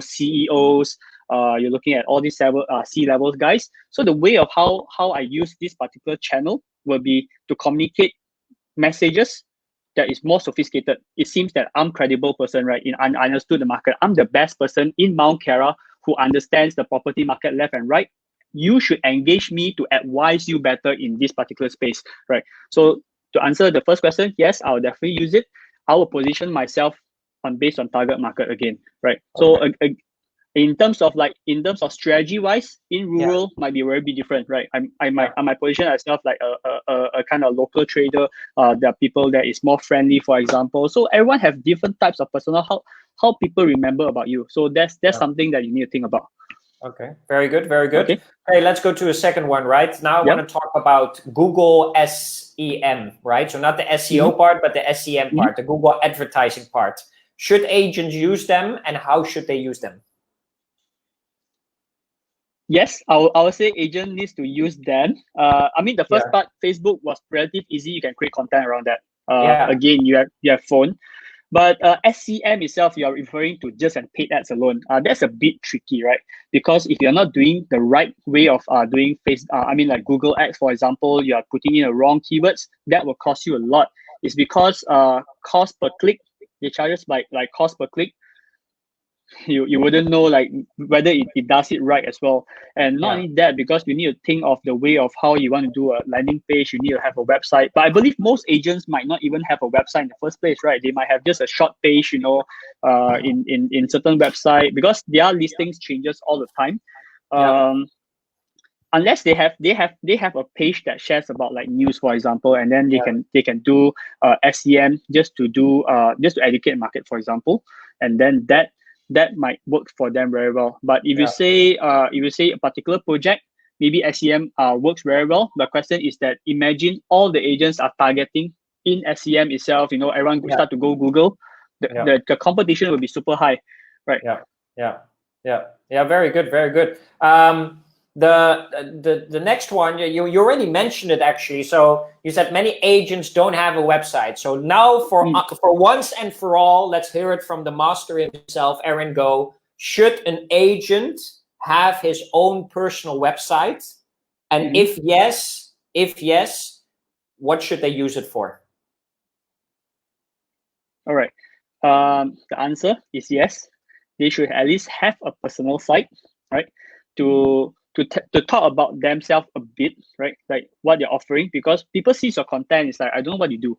CEOs. You're looking at all these C-levels guys. So the way of how I use this particular channel will be to communicate messages that is more sophisticated. It seems that I'm credible person, right? I understood the market. I'm the best person in Mount Kiara who understands the property market left and right. You should engage me to advise you better in this particular space, right? So to answer the first question, yes, I'll definitely use it. I will position myself based on target market again, right? So in terms of strategy wise, in rural might be very different, right? I might position myself like a kind of local trader. There are people that is more friendly, for example. So everyone have different types of persona. How people remember about you. So that's something that you need to think about. Okay, very good, very good. Okay, let's go to a second one, right? Now I want to talk about Google SEM, right? So not the SEO part, but the SEM part, the Google advertising part. Should agents use them, and how should they use them? Yes, I would say agent needs to use them. I mean, the first part, Facebook was relatively easy. You can create content around that. Again, you have phone. But SCM itself, you are referring to just and paid ads alone. That's a bit tricky, right? Because if you're not doing the right way of doing like Google Ads, for example, you are putting in the wrong keywords, that will cost you a lot. It's because cost per click, they charge us by like cost per click. You wouldn't know like whether it does it right as well. And not only that, because you need to think of the way of how you want to do a landing page, you need to have a website. But I believe most agents might not even have a website in the first place, right? They might have just a short page, in certain website, because their listings changes all the time. Unless they have a page that shares about like news, for example, and then they can do SEM just to educate market, for example, and then that might work for them very well. But if you say a particular project, maybe SEM works very well. The question is that imagine all the agents are targeting in SEM itself. Everyone start to go Google. The competition will be super high, right? Yeah. Very good. Very good. The next one, you already mentioned it actually. So you said many agents don't have a website. So now for once and for all, let's hear it from the master himself, Aaron Go. Should an agent have his own personal website? And if yes, what should they use it for? All right. The answer is yes. They should at least have a personal site, right? To talk about themselves a bit, right? Like what they're offering, because people see your content, it's like, I don't know what you do.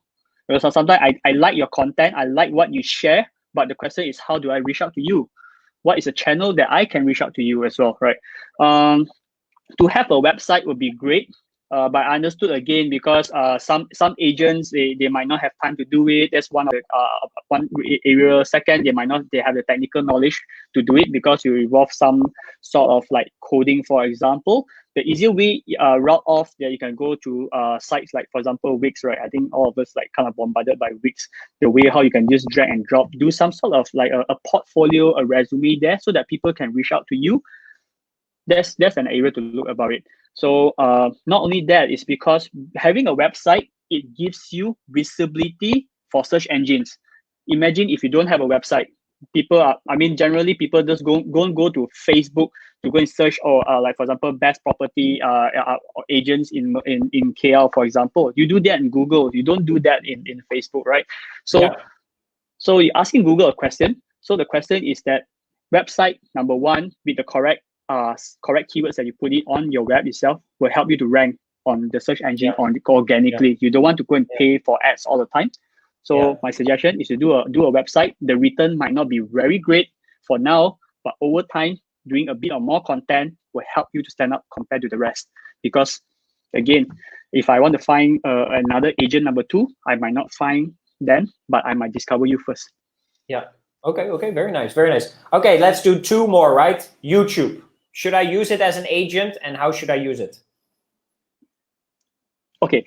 Because sometimes I like your content, I like what you share, but the question is, how do I reach out to you? What is a channel that I can reach out to you as well, right? To have a website would be great. But I understood again, because some agents they might not have time to do it. That's one of the one area. Second, they have the technical knowledge to do it, because you involve some sort of like coding, for example. The easier way route off that you can go to sites like, for example, Wix, right? I think all of us like kind of bombarded by Wix. The way how you can just drag and drop, do some sort of like a portfolio, a resume there, so that people can reach out to you. That's an area to look about it. So not only that, it's because having a website, it gives you visibility for search engines. Imagine if you don't have a website, generally people just go to Facebook to go and search, or like for example, best property agents in KL, for example. You do that in Google. You don't do that in Facebook, right? So you're asking Google a question. So the question is that website, number one, with the correct keywords that you put it on your web itself, will help you to rank on the search engine organically. You don't want to go and pay for ads all the time. So my suggestion is to do a website. The return might not be very great for now, but over time, doing a bit of more content will help you to stand out compared to the rest. Because again, if I want to find another agent number two, I might not find them, but I might discover you first. Yeah. Okay. Very nice. Okay, let's do two more, right? YouTube. Should I use it as an agent, and how should I use it? Okay.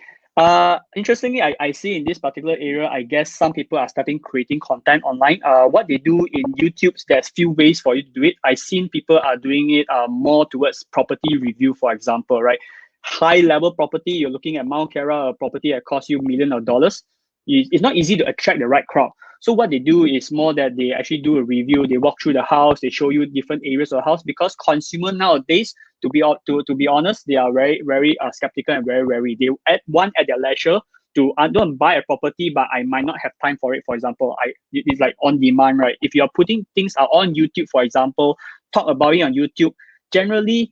Interestingly, I see in this particular area, I guess some people are starting creating content online. What they do in YouTube, there's few ways for you to do it. I've seen people are doing it more towards property review, for example, right? High level property, you're looking at Mount Kiara, a property that costs you millions of dollars. It's not easy to attract the right crowd. So what they do is more that they actually do a review. They walk through the house. They show you different areas of the house, because consumer nowadays, to be honest, they are very, very skeptical and very wary. They at their leisure to don't buy a property, but I might not have time for it. For example, it's like on demand, right? If you are putting things out on YouTube, for example, talk about it on YouTube. Generally,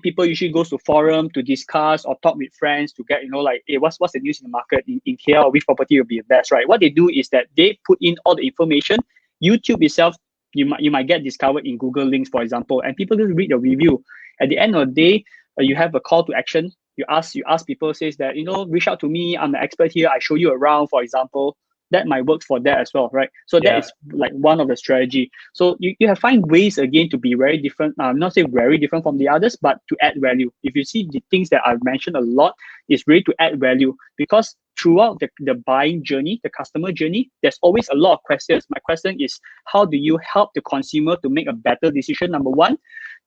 people usually goes to forum to discuss or talk with friends to get, like, hey, what's the news in the market in KL, which property will be the best, right? What they do is that they put in all the information. YouTube itself, you might get discovered in Google links, for example, and people just read the review. At the end of the day, you have a call to action. You ask people, says that, reach out to me, I'm the expert here, I show you around, for example. That might work for that as well, right? So that is like one of the strategy. So you have find ways again to be very different. Not say very different from the others, but to add value. If you see the things that I've mentioned a lot, is really to add value, because throughout the buying journey, the customer journey, there's always a lot of questions. My question is, how do you help the consumer to make a better decision? Number one,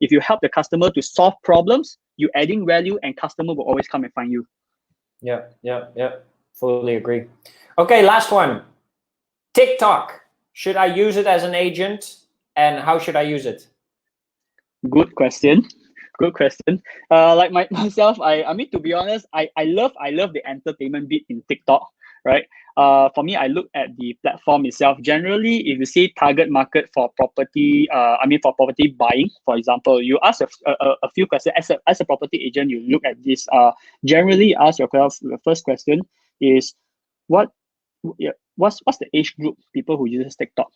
if you help the customer to solve problems, you're adding value, and customer will always come and find you. Yeah. Fully agree. Okay, last one. TikTok. Should I use it as an agent, and how should I use it? Good question. Good question. Like myself, I mean, to be honest, I love the entertainment bit in TikTok, right? For me, I look at the platform itself. Generally, if you say target market for property, for property buying, for example, you ask a few questions as a property agent. You look at this. Generally, ask yourself the first question is, what's the age group people who uses TikTok?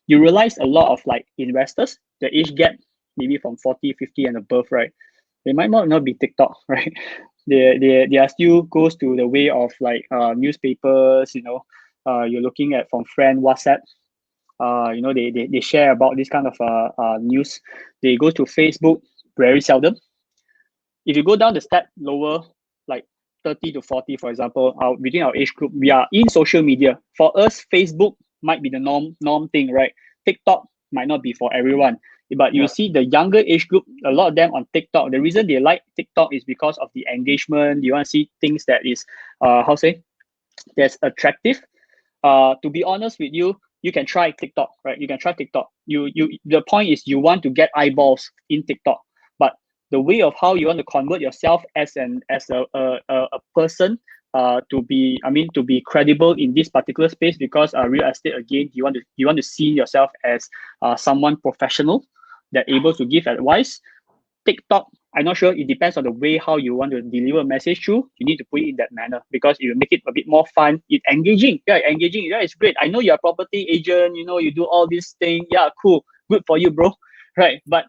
You realize a lot of like investors, the age gap maybe from 40, 50 and above, right? They might not be TikTok, right? They are still goes to the way of like newspapers, you're looking at from friend WhatsApp. They share about this kind of news. They go to Facebook very seldom. If you go down the step lower, like 30 to 40, for example, within our age group, we are in social media. For us, Facebook might be the norm thing, right? TikTok might not be for everyone. But you see the younger age group, a lot of them on TikTok. The reason they like TikTok is because of the engagement. You want to see things that is, that's attractive. To be honest with you, you can try TikTok, right? You can try TikTok. The point is you want to get eyeballs in TikTok, but the way of how you want to convert yourself as a person to be credible in this particular space, because real estate, again, you want to see yourself as someone professional that able to give advice. TikTok, I'm not sure, it depends on the way how you want to deliver a message through. You need to put it in that manner, because it will make it a bit more fun. It's engaging. Yeah, engaging. Yeah, it's great. I know you're a property agent, you do all these things. Yeah, cool. Good for you, bro. Right. But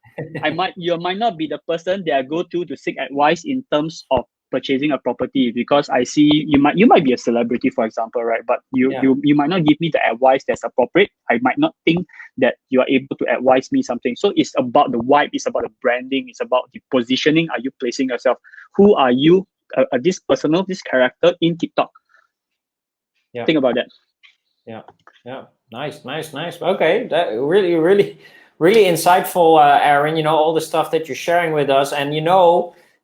you might not be the person that I go to seek advice in terms of purchasing a property, because I see you might be a celebrity, for example, right? But you might not give me the advice that's appropriate. I might not think that you are able to advise me something. So it's about the vibe, it's about the branding, it's about the positioning. Are you placing yourself? Who are you? This character in TikTok. Yeah. Think about that. Yeah. Nice. Okay, that really insightful, Aaron. All the stuff that you're sharing with us, and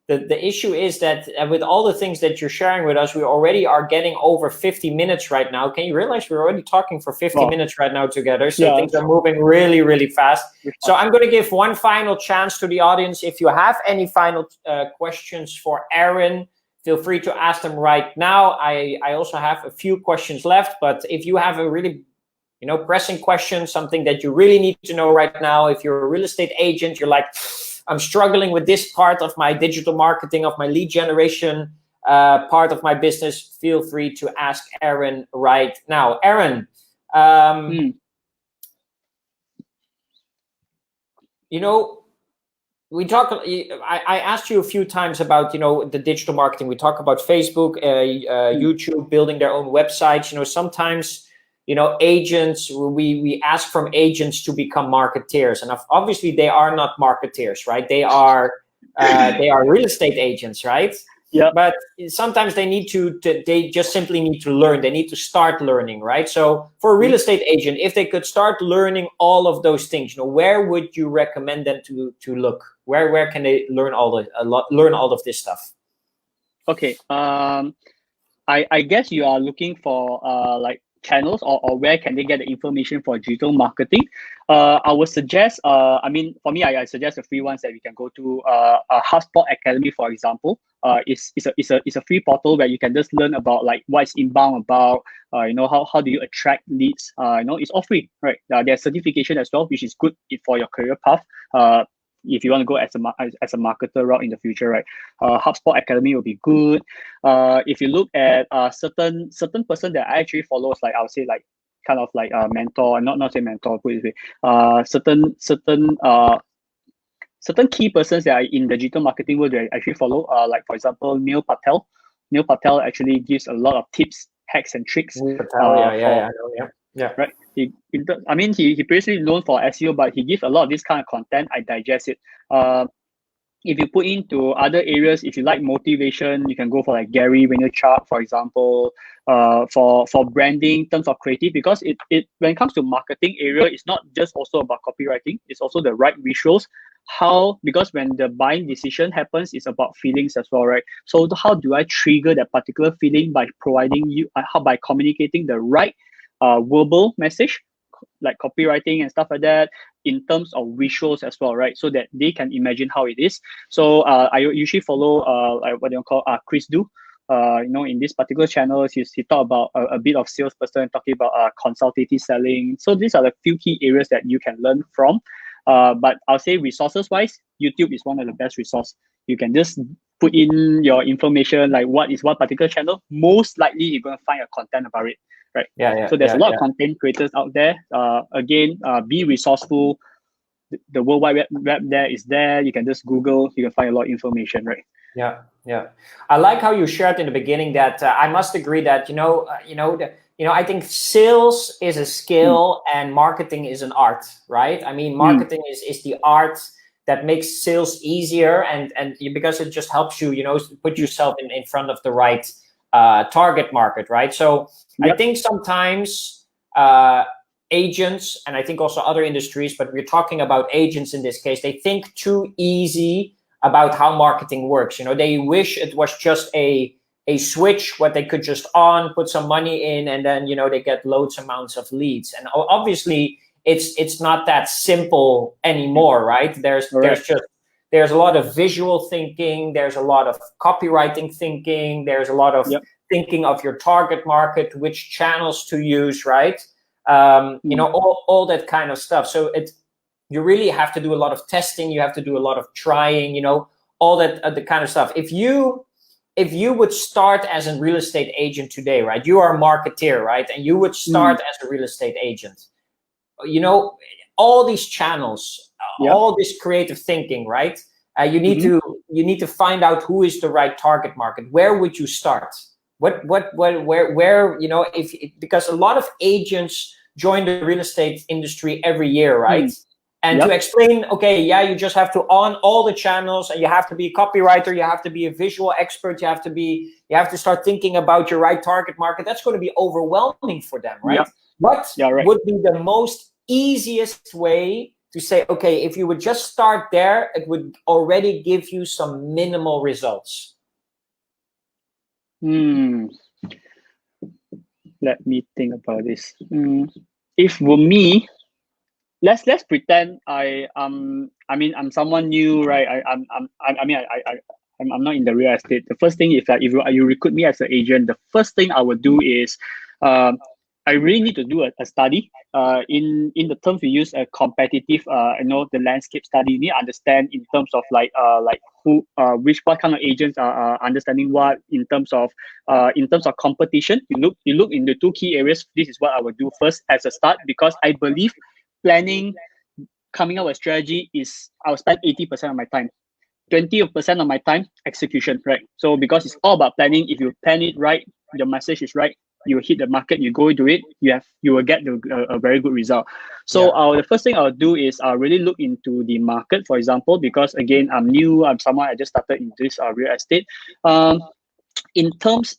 the issue is that with all the things that you're sharing with us, we already are getting over 50 minutes right now. Can you realize we're already talking for 50 minutes right now together? So things are moving really fast. So I'm going to give one final chance to the audience. If you have any final questions for Aaron, feel free to ask them right now. I also have a few questions left, but if you have a really pressing question, something that you really need to know right now, if you're a real estate agent, you're like, I'm struggling with this part of my digital marketing, of my lead generation part of my business, feel free to ask Aaron right now. Aaron, we talk. I asked you a few times about the digital marketing. We talk about Facebook, YouTube, building their own websites. Sometimes agents, we ask from agents to become marketeers, and obviously they are not marketeers, right? They are real estate agents, right? Yeah. But sometimes they just simply need to learn. They need to start learning, right? So for a real estate agent, if they could start learning all of those things, where would you recommend them to look? Where can they learn all of this stuff? Okay. I guess you are looking for like channels, or where can they get the information for digital marketing. I would suggest, for me, I suggest the free ones that we can go to. HubSpot Academy, for example, it's a free portal where you can just learn about like what's inbound about, how do you attract leads. It's all free, right? There's certification as well, which is good for your career path. If you want to go as a marketer route in the future, right? HubSpot Academy will be good. If you look at certain person that I actually follow, like I would say like kind of like a mentor, not say mentor, put it this way. Certain key persons that are in the digital marketing world that I actually follow, like for example, Neil Patel. Neil Patel actually gives a lot of tips, hacks, and tricks. I know. Yeah. Right. He previously known for SEO, but he gives a lot of this kind of content. I digest it. If you put into other areas, if you like motivation, you can go for like Gary Vaynerchuk, for example. For branding, in terms of creative, because it when it comes to marketing area, it's not just also about copywriting. It's also the right visuals. Because when the buying decision happens, it's about feelings as well, right? So how do I trigger that particular feeling by providing you, by communicating the right verbal message, like copywriting and stuff like that, in terms of visuals as well, right? So that they can imagine how it is. So I usually follow like what you call Chris Do. In this particular channel, he talk about a bit of salesperson, talking about consultative selling. So these are the few key areas that you can learn from. But I'll say resources wise, YouTube is one of the best resource. You can just put in your information, like what particular channel. Most likely you're going to find a content about it, right? So there's a lot of content creators out there. Again, be resourceful. The World Wide Web there is there. You can just Google. You can find a lot of information, right? Yeah. I like how you shared in the beginning that I must agree that I think sales is a skill and marketing is an art, right? I mean, marketing is the art that makes sales easier, and because it just helps you, put yourself in front of the right target market, right? So I think sometimes agents, and I think also other industries, but we're talking about agents in this case, they think too easy about how marketing works. They wish it was just a switch, what they could just on, put some money in, and then, they get loads amounts of leads. And obviously it's not that simple anymore, right? There's a lot of visual thinking. There's a lot of copywriting thinking. There's a lot of thinking of your target market, which channels to use, right? All that kind of stuff. So you really have to do a lot of testing. You have to do a lot of trying, all that the kind of stuff. If you would start as a real estate agent today, right? You are a marketeer, right? And you would start as a real estate agent. All these channels, all this creative thinking, right? You need to find out who is the right target market. Where would you start? Where because a lot of agents join the real estate industry every year, right? And to explain, you just have to on all the channels, and you have to be a copywriter, you have to be a visual expert, you have to start thinking about your right target market. That's going to be overwhelming for them, right? What would be the most easiest way to say, okay, if you would just start there, it would already give you some minimal results? Let me think about this. If for me, let's pretend I'm someone new, right? I'm not in the real estate. The first thing is that if you recruit me as an agent, the first thing I would do is I really need to do a study. In the terms we use, a competitive, the landscape study. You need to understand in terms of what kind of agents are understanding what in terms of competition. You look into two key areas. This is what I would do first as a start, because I believe planning, coming up with strategy I'll spend 80% of my time. 20% of my time execution, right? So because it's all about planning, if you plan it right, your message is right, you hit the market, you go into it, you will get a very good result. So the first thing I'll do is I'll really look into the market, for example, because again, I'm new, I'm someone I just started in this real estate. In terms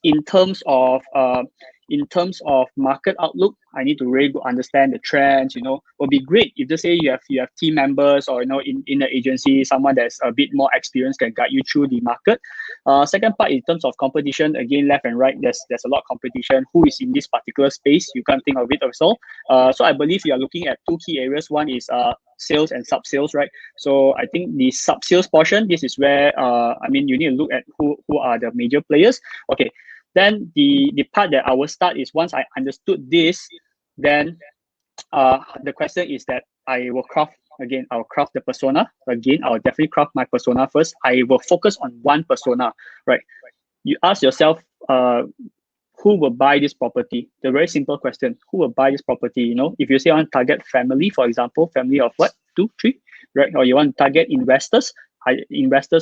of market outlook, I need to really understand the trends. It would be great if, just say, you have team members, or in the agency, someone that's a bit more experienced can guide you through the market. Second part, in terms of competition, again, left and right, there's a lot of competition. Who is in this particular space? You can't think of it also. So I believe you are looking at two key areas. One is sales and sub-sales, right? So I think the sub-sales portion, this is where you need to look at who are the major players. Okay. Then the part that I will start is, once I understood this, then the question is that I'll craft the persona. Again, I'll definitely craft my persona first. I will focus on one persona, right? You ask yourself, who will buy this property? The very simple question, who will buy this property? If you say I want to target family, for example, family of what, 2, 3, right? Or you want to target investors,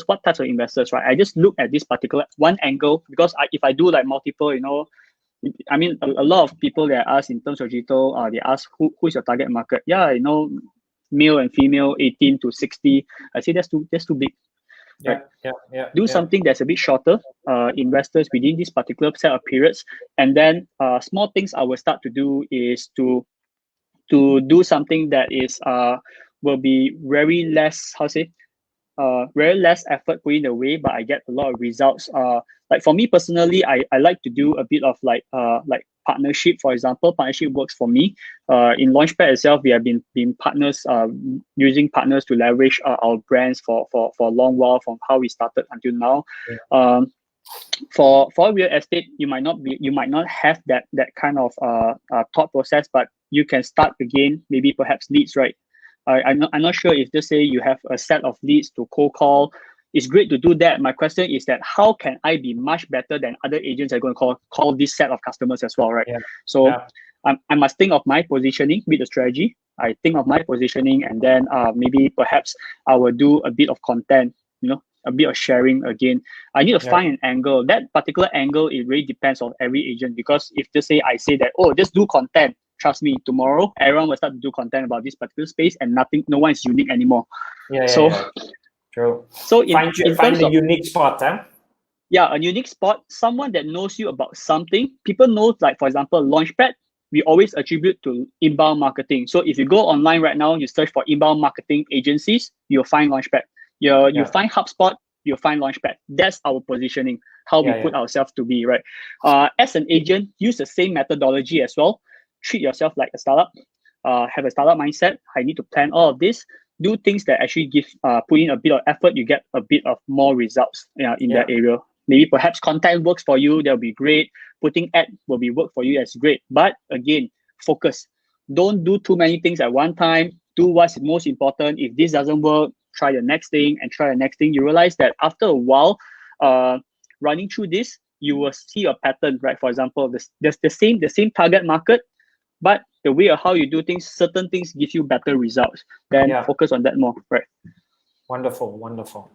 what types of investors, right? I just look at this particular one angle, because if I do like multiple, a lot of people that ask in terms of digital, they ask who is your target market? Male and female, 18 to 60. I say that's too big. Right? Do something that's a bit shorter, investors within this particular set of periods, and then small things I will start to do is to do something that is will be very less, very less effort put in the way, but I get a lot of results. Like for me personally, I like to do a bit of like partnership. For example, partnership works for me. In Launchpad itself, we have been partners, using partners to leverage our brands for a long while, from how we started until now. Yeah. For real estate, you might not have that kind of thought process, but you can start again, maybe perhaps leads, right? I'm not sure if just say you have a set of leads to cold call. It's great to do that. My question is that how can I be much better than other agents that are going to call this set of customers as well, right? Yeah. So Yeah. I must think of my positioning with the strategy. I think of my positioning, and then maybe perhaps I will do a bit of content, a bit of sharing again. I need to find an angle. That particular angle, it really depends on every agent, because if just say I say that, oh, just do content, trust me, tomorrow everyone will start to do content about this particular space, and no one is unique anymore. True. So find the unique spot, huh? Yeah, a unique spot, someone that knows you about something. People know, like for example, Launchpad, we always attribute to inbound marketing. So if you go online right now, you search for inbound marketing agencies, you'll find Launchpad. You find HubSpot, you'll find Launchpad. That's our positioning, how we put ourselves to be, right? As an agent, use the same methodology as well. Treat yourself like a startup. Have a startup mindset. I need to plan all of this. Do things that actually give put in a bit of effort, you get a bit of more results in that area. Maybe perhaps content works for you, that'll be great. Putting ad will be work for you, that's great. But again, focus. Don't do too many things at one time. Do what's most important. If this doesn't work, try the next thing and try the next thing. You realize that after a while, running through this, you will see a pattern, right? For example, there's the same target market, but the way of how you do things, certain things give you better results. Then focus on that more, right? Wonderful, wonderful.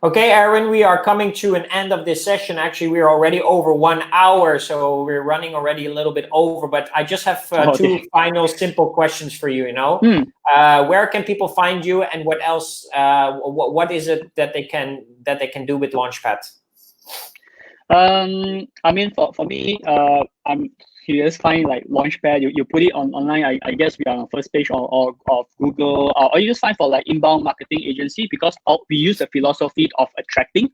Okay, Aaron, we are coming to an end of this session. Actually, we're already over 1 hour, so we're running already a little bit over. But I just have two final simple questions for you. Where can people find you, and what else? What is it that they can do with Launchpad? I mean, for me, you just find like Launchpad, you put it online. I guess we are on the first page of Google, or you just find for like inbound marketing agency, because we use the philosophy of attracting.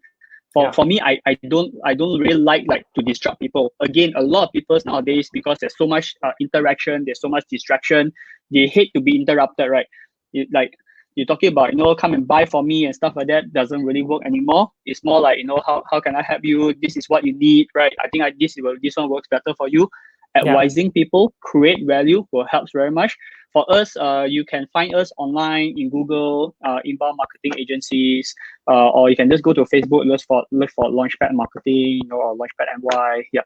For me, I don't really like to disrupt people. Again, a lot of people nowadays, because there's so much interaction, there's so much distraction, they hate to be interrupted, right? You're talking about, come and buy for me and stuff like that, doesn't really work anymore. It's more like, how can I help you? This is what you need, right? I think this one works better for you. Advising people, create value will helps very much. For us, you can find us online in Google, inbound marketing agencies, or you can just go to Facebook, look for Launchpad Marketing, or Launchpad NY. Yeah.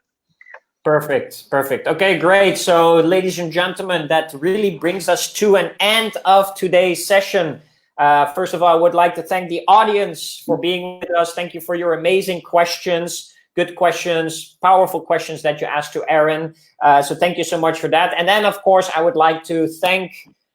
Perfect. Okay, great. So, ladies and gentlemen, that really brings us to an end of today's session. First of all, I would like to thank the audience for being with us. Thank you for your amazing questions. Good questions, powerful questions that you asked to Aaron. So thank you so much for that. And then, of course, I would like to thank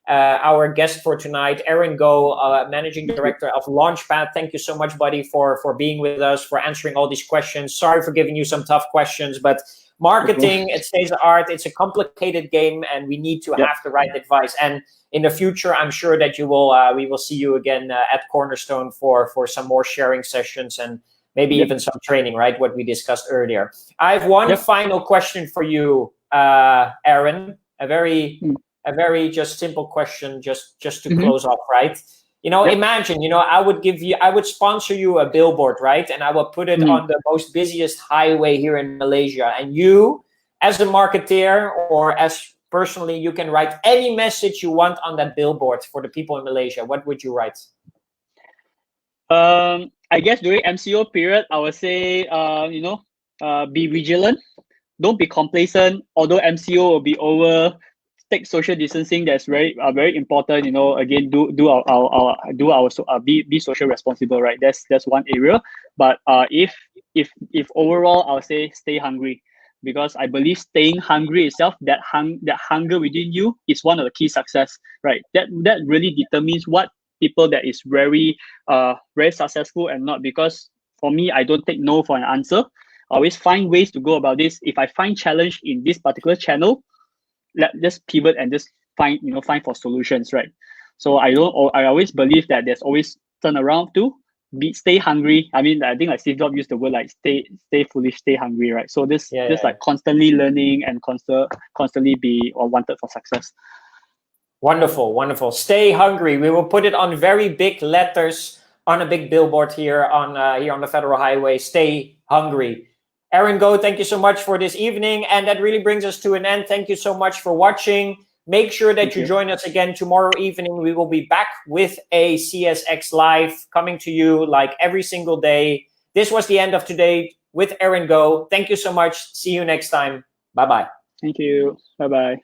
our guest for tonight, Aaron Goh, Managing Director of Launchpad. Thank you so much, buddy, for being with us, for answering all these questions. Sorry for giving you some tough questions, but marketing, it stays an art. It's a complicated game, and we need to have the right advice. And in the future, I'm sure that we will see you again at Cornerstone for some more sharing sessions and maybe even some training, right? What we discussed earlier. I have one final question for you, Aaron. A very just simple question, just to close off, right? Imagine, I would sponsor you a billboard, right? And I will put it on the most busiest highway here in Malaysia. And you, as a marketeer or as personally, you can write any message you want on that billboard for the people in Malaysia. What would you write? I guess during MCO period, I would say, be vigilant. Don't be complacent. Although MCO will be over, take social distancing. That's very important. Again, be social responsible, right? That's one area. But if overall, I'll say stay hungry, because I believe staying hungry itself, that hunger within you is one of the key success, right? That really determines what people that is very successful and not. Because for me, I don't take no for an answer. I always find ways to go about this. If I find challenge in this particular channel, let's pivot and just find for solutions, right? So I always believe that there's always turn around to stay hungry. I mean, I think like Steve Jobs used the word like stay foolish, stay hungry, right? So this like constantly learning and constantly be or wanted for success. Wonderful, wonderful. Stay hungry. We will put it on very big letters on a big billboard here on the Federal Highway. Stay hungry. Aaron Go, thank you so much for this evening. And that really brings us to an end. Thank you so much for watching. Make sure that you join us again tomorrow evening. We will be back with a CSX Live coming to you like every single day. This was the end of today with Aaron Go. Thank you so much. See you next time. Bye-bye. Thank you. Bye-bye.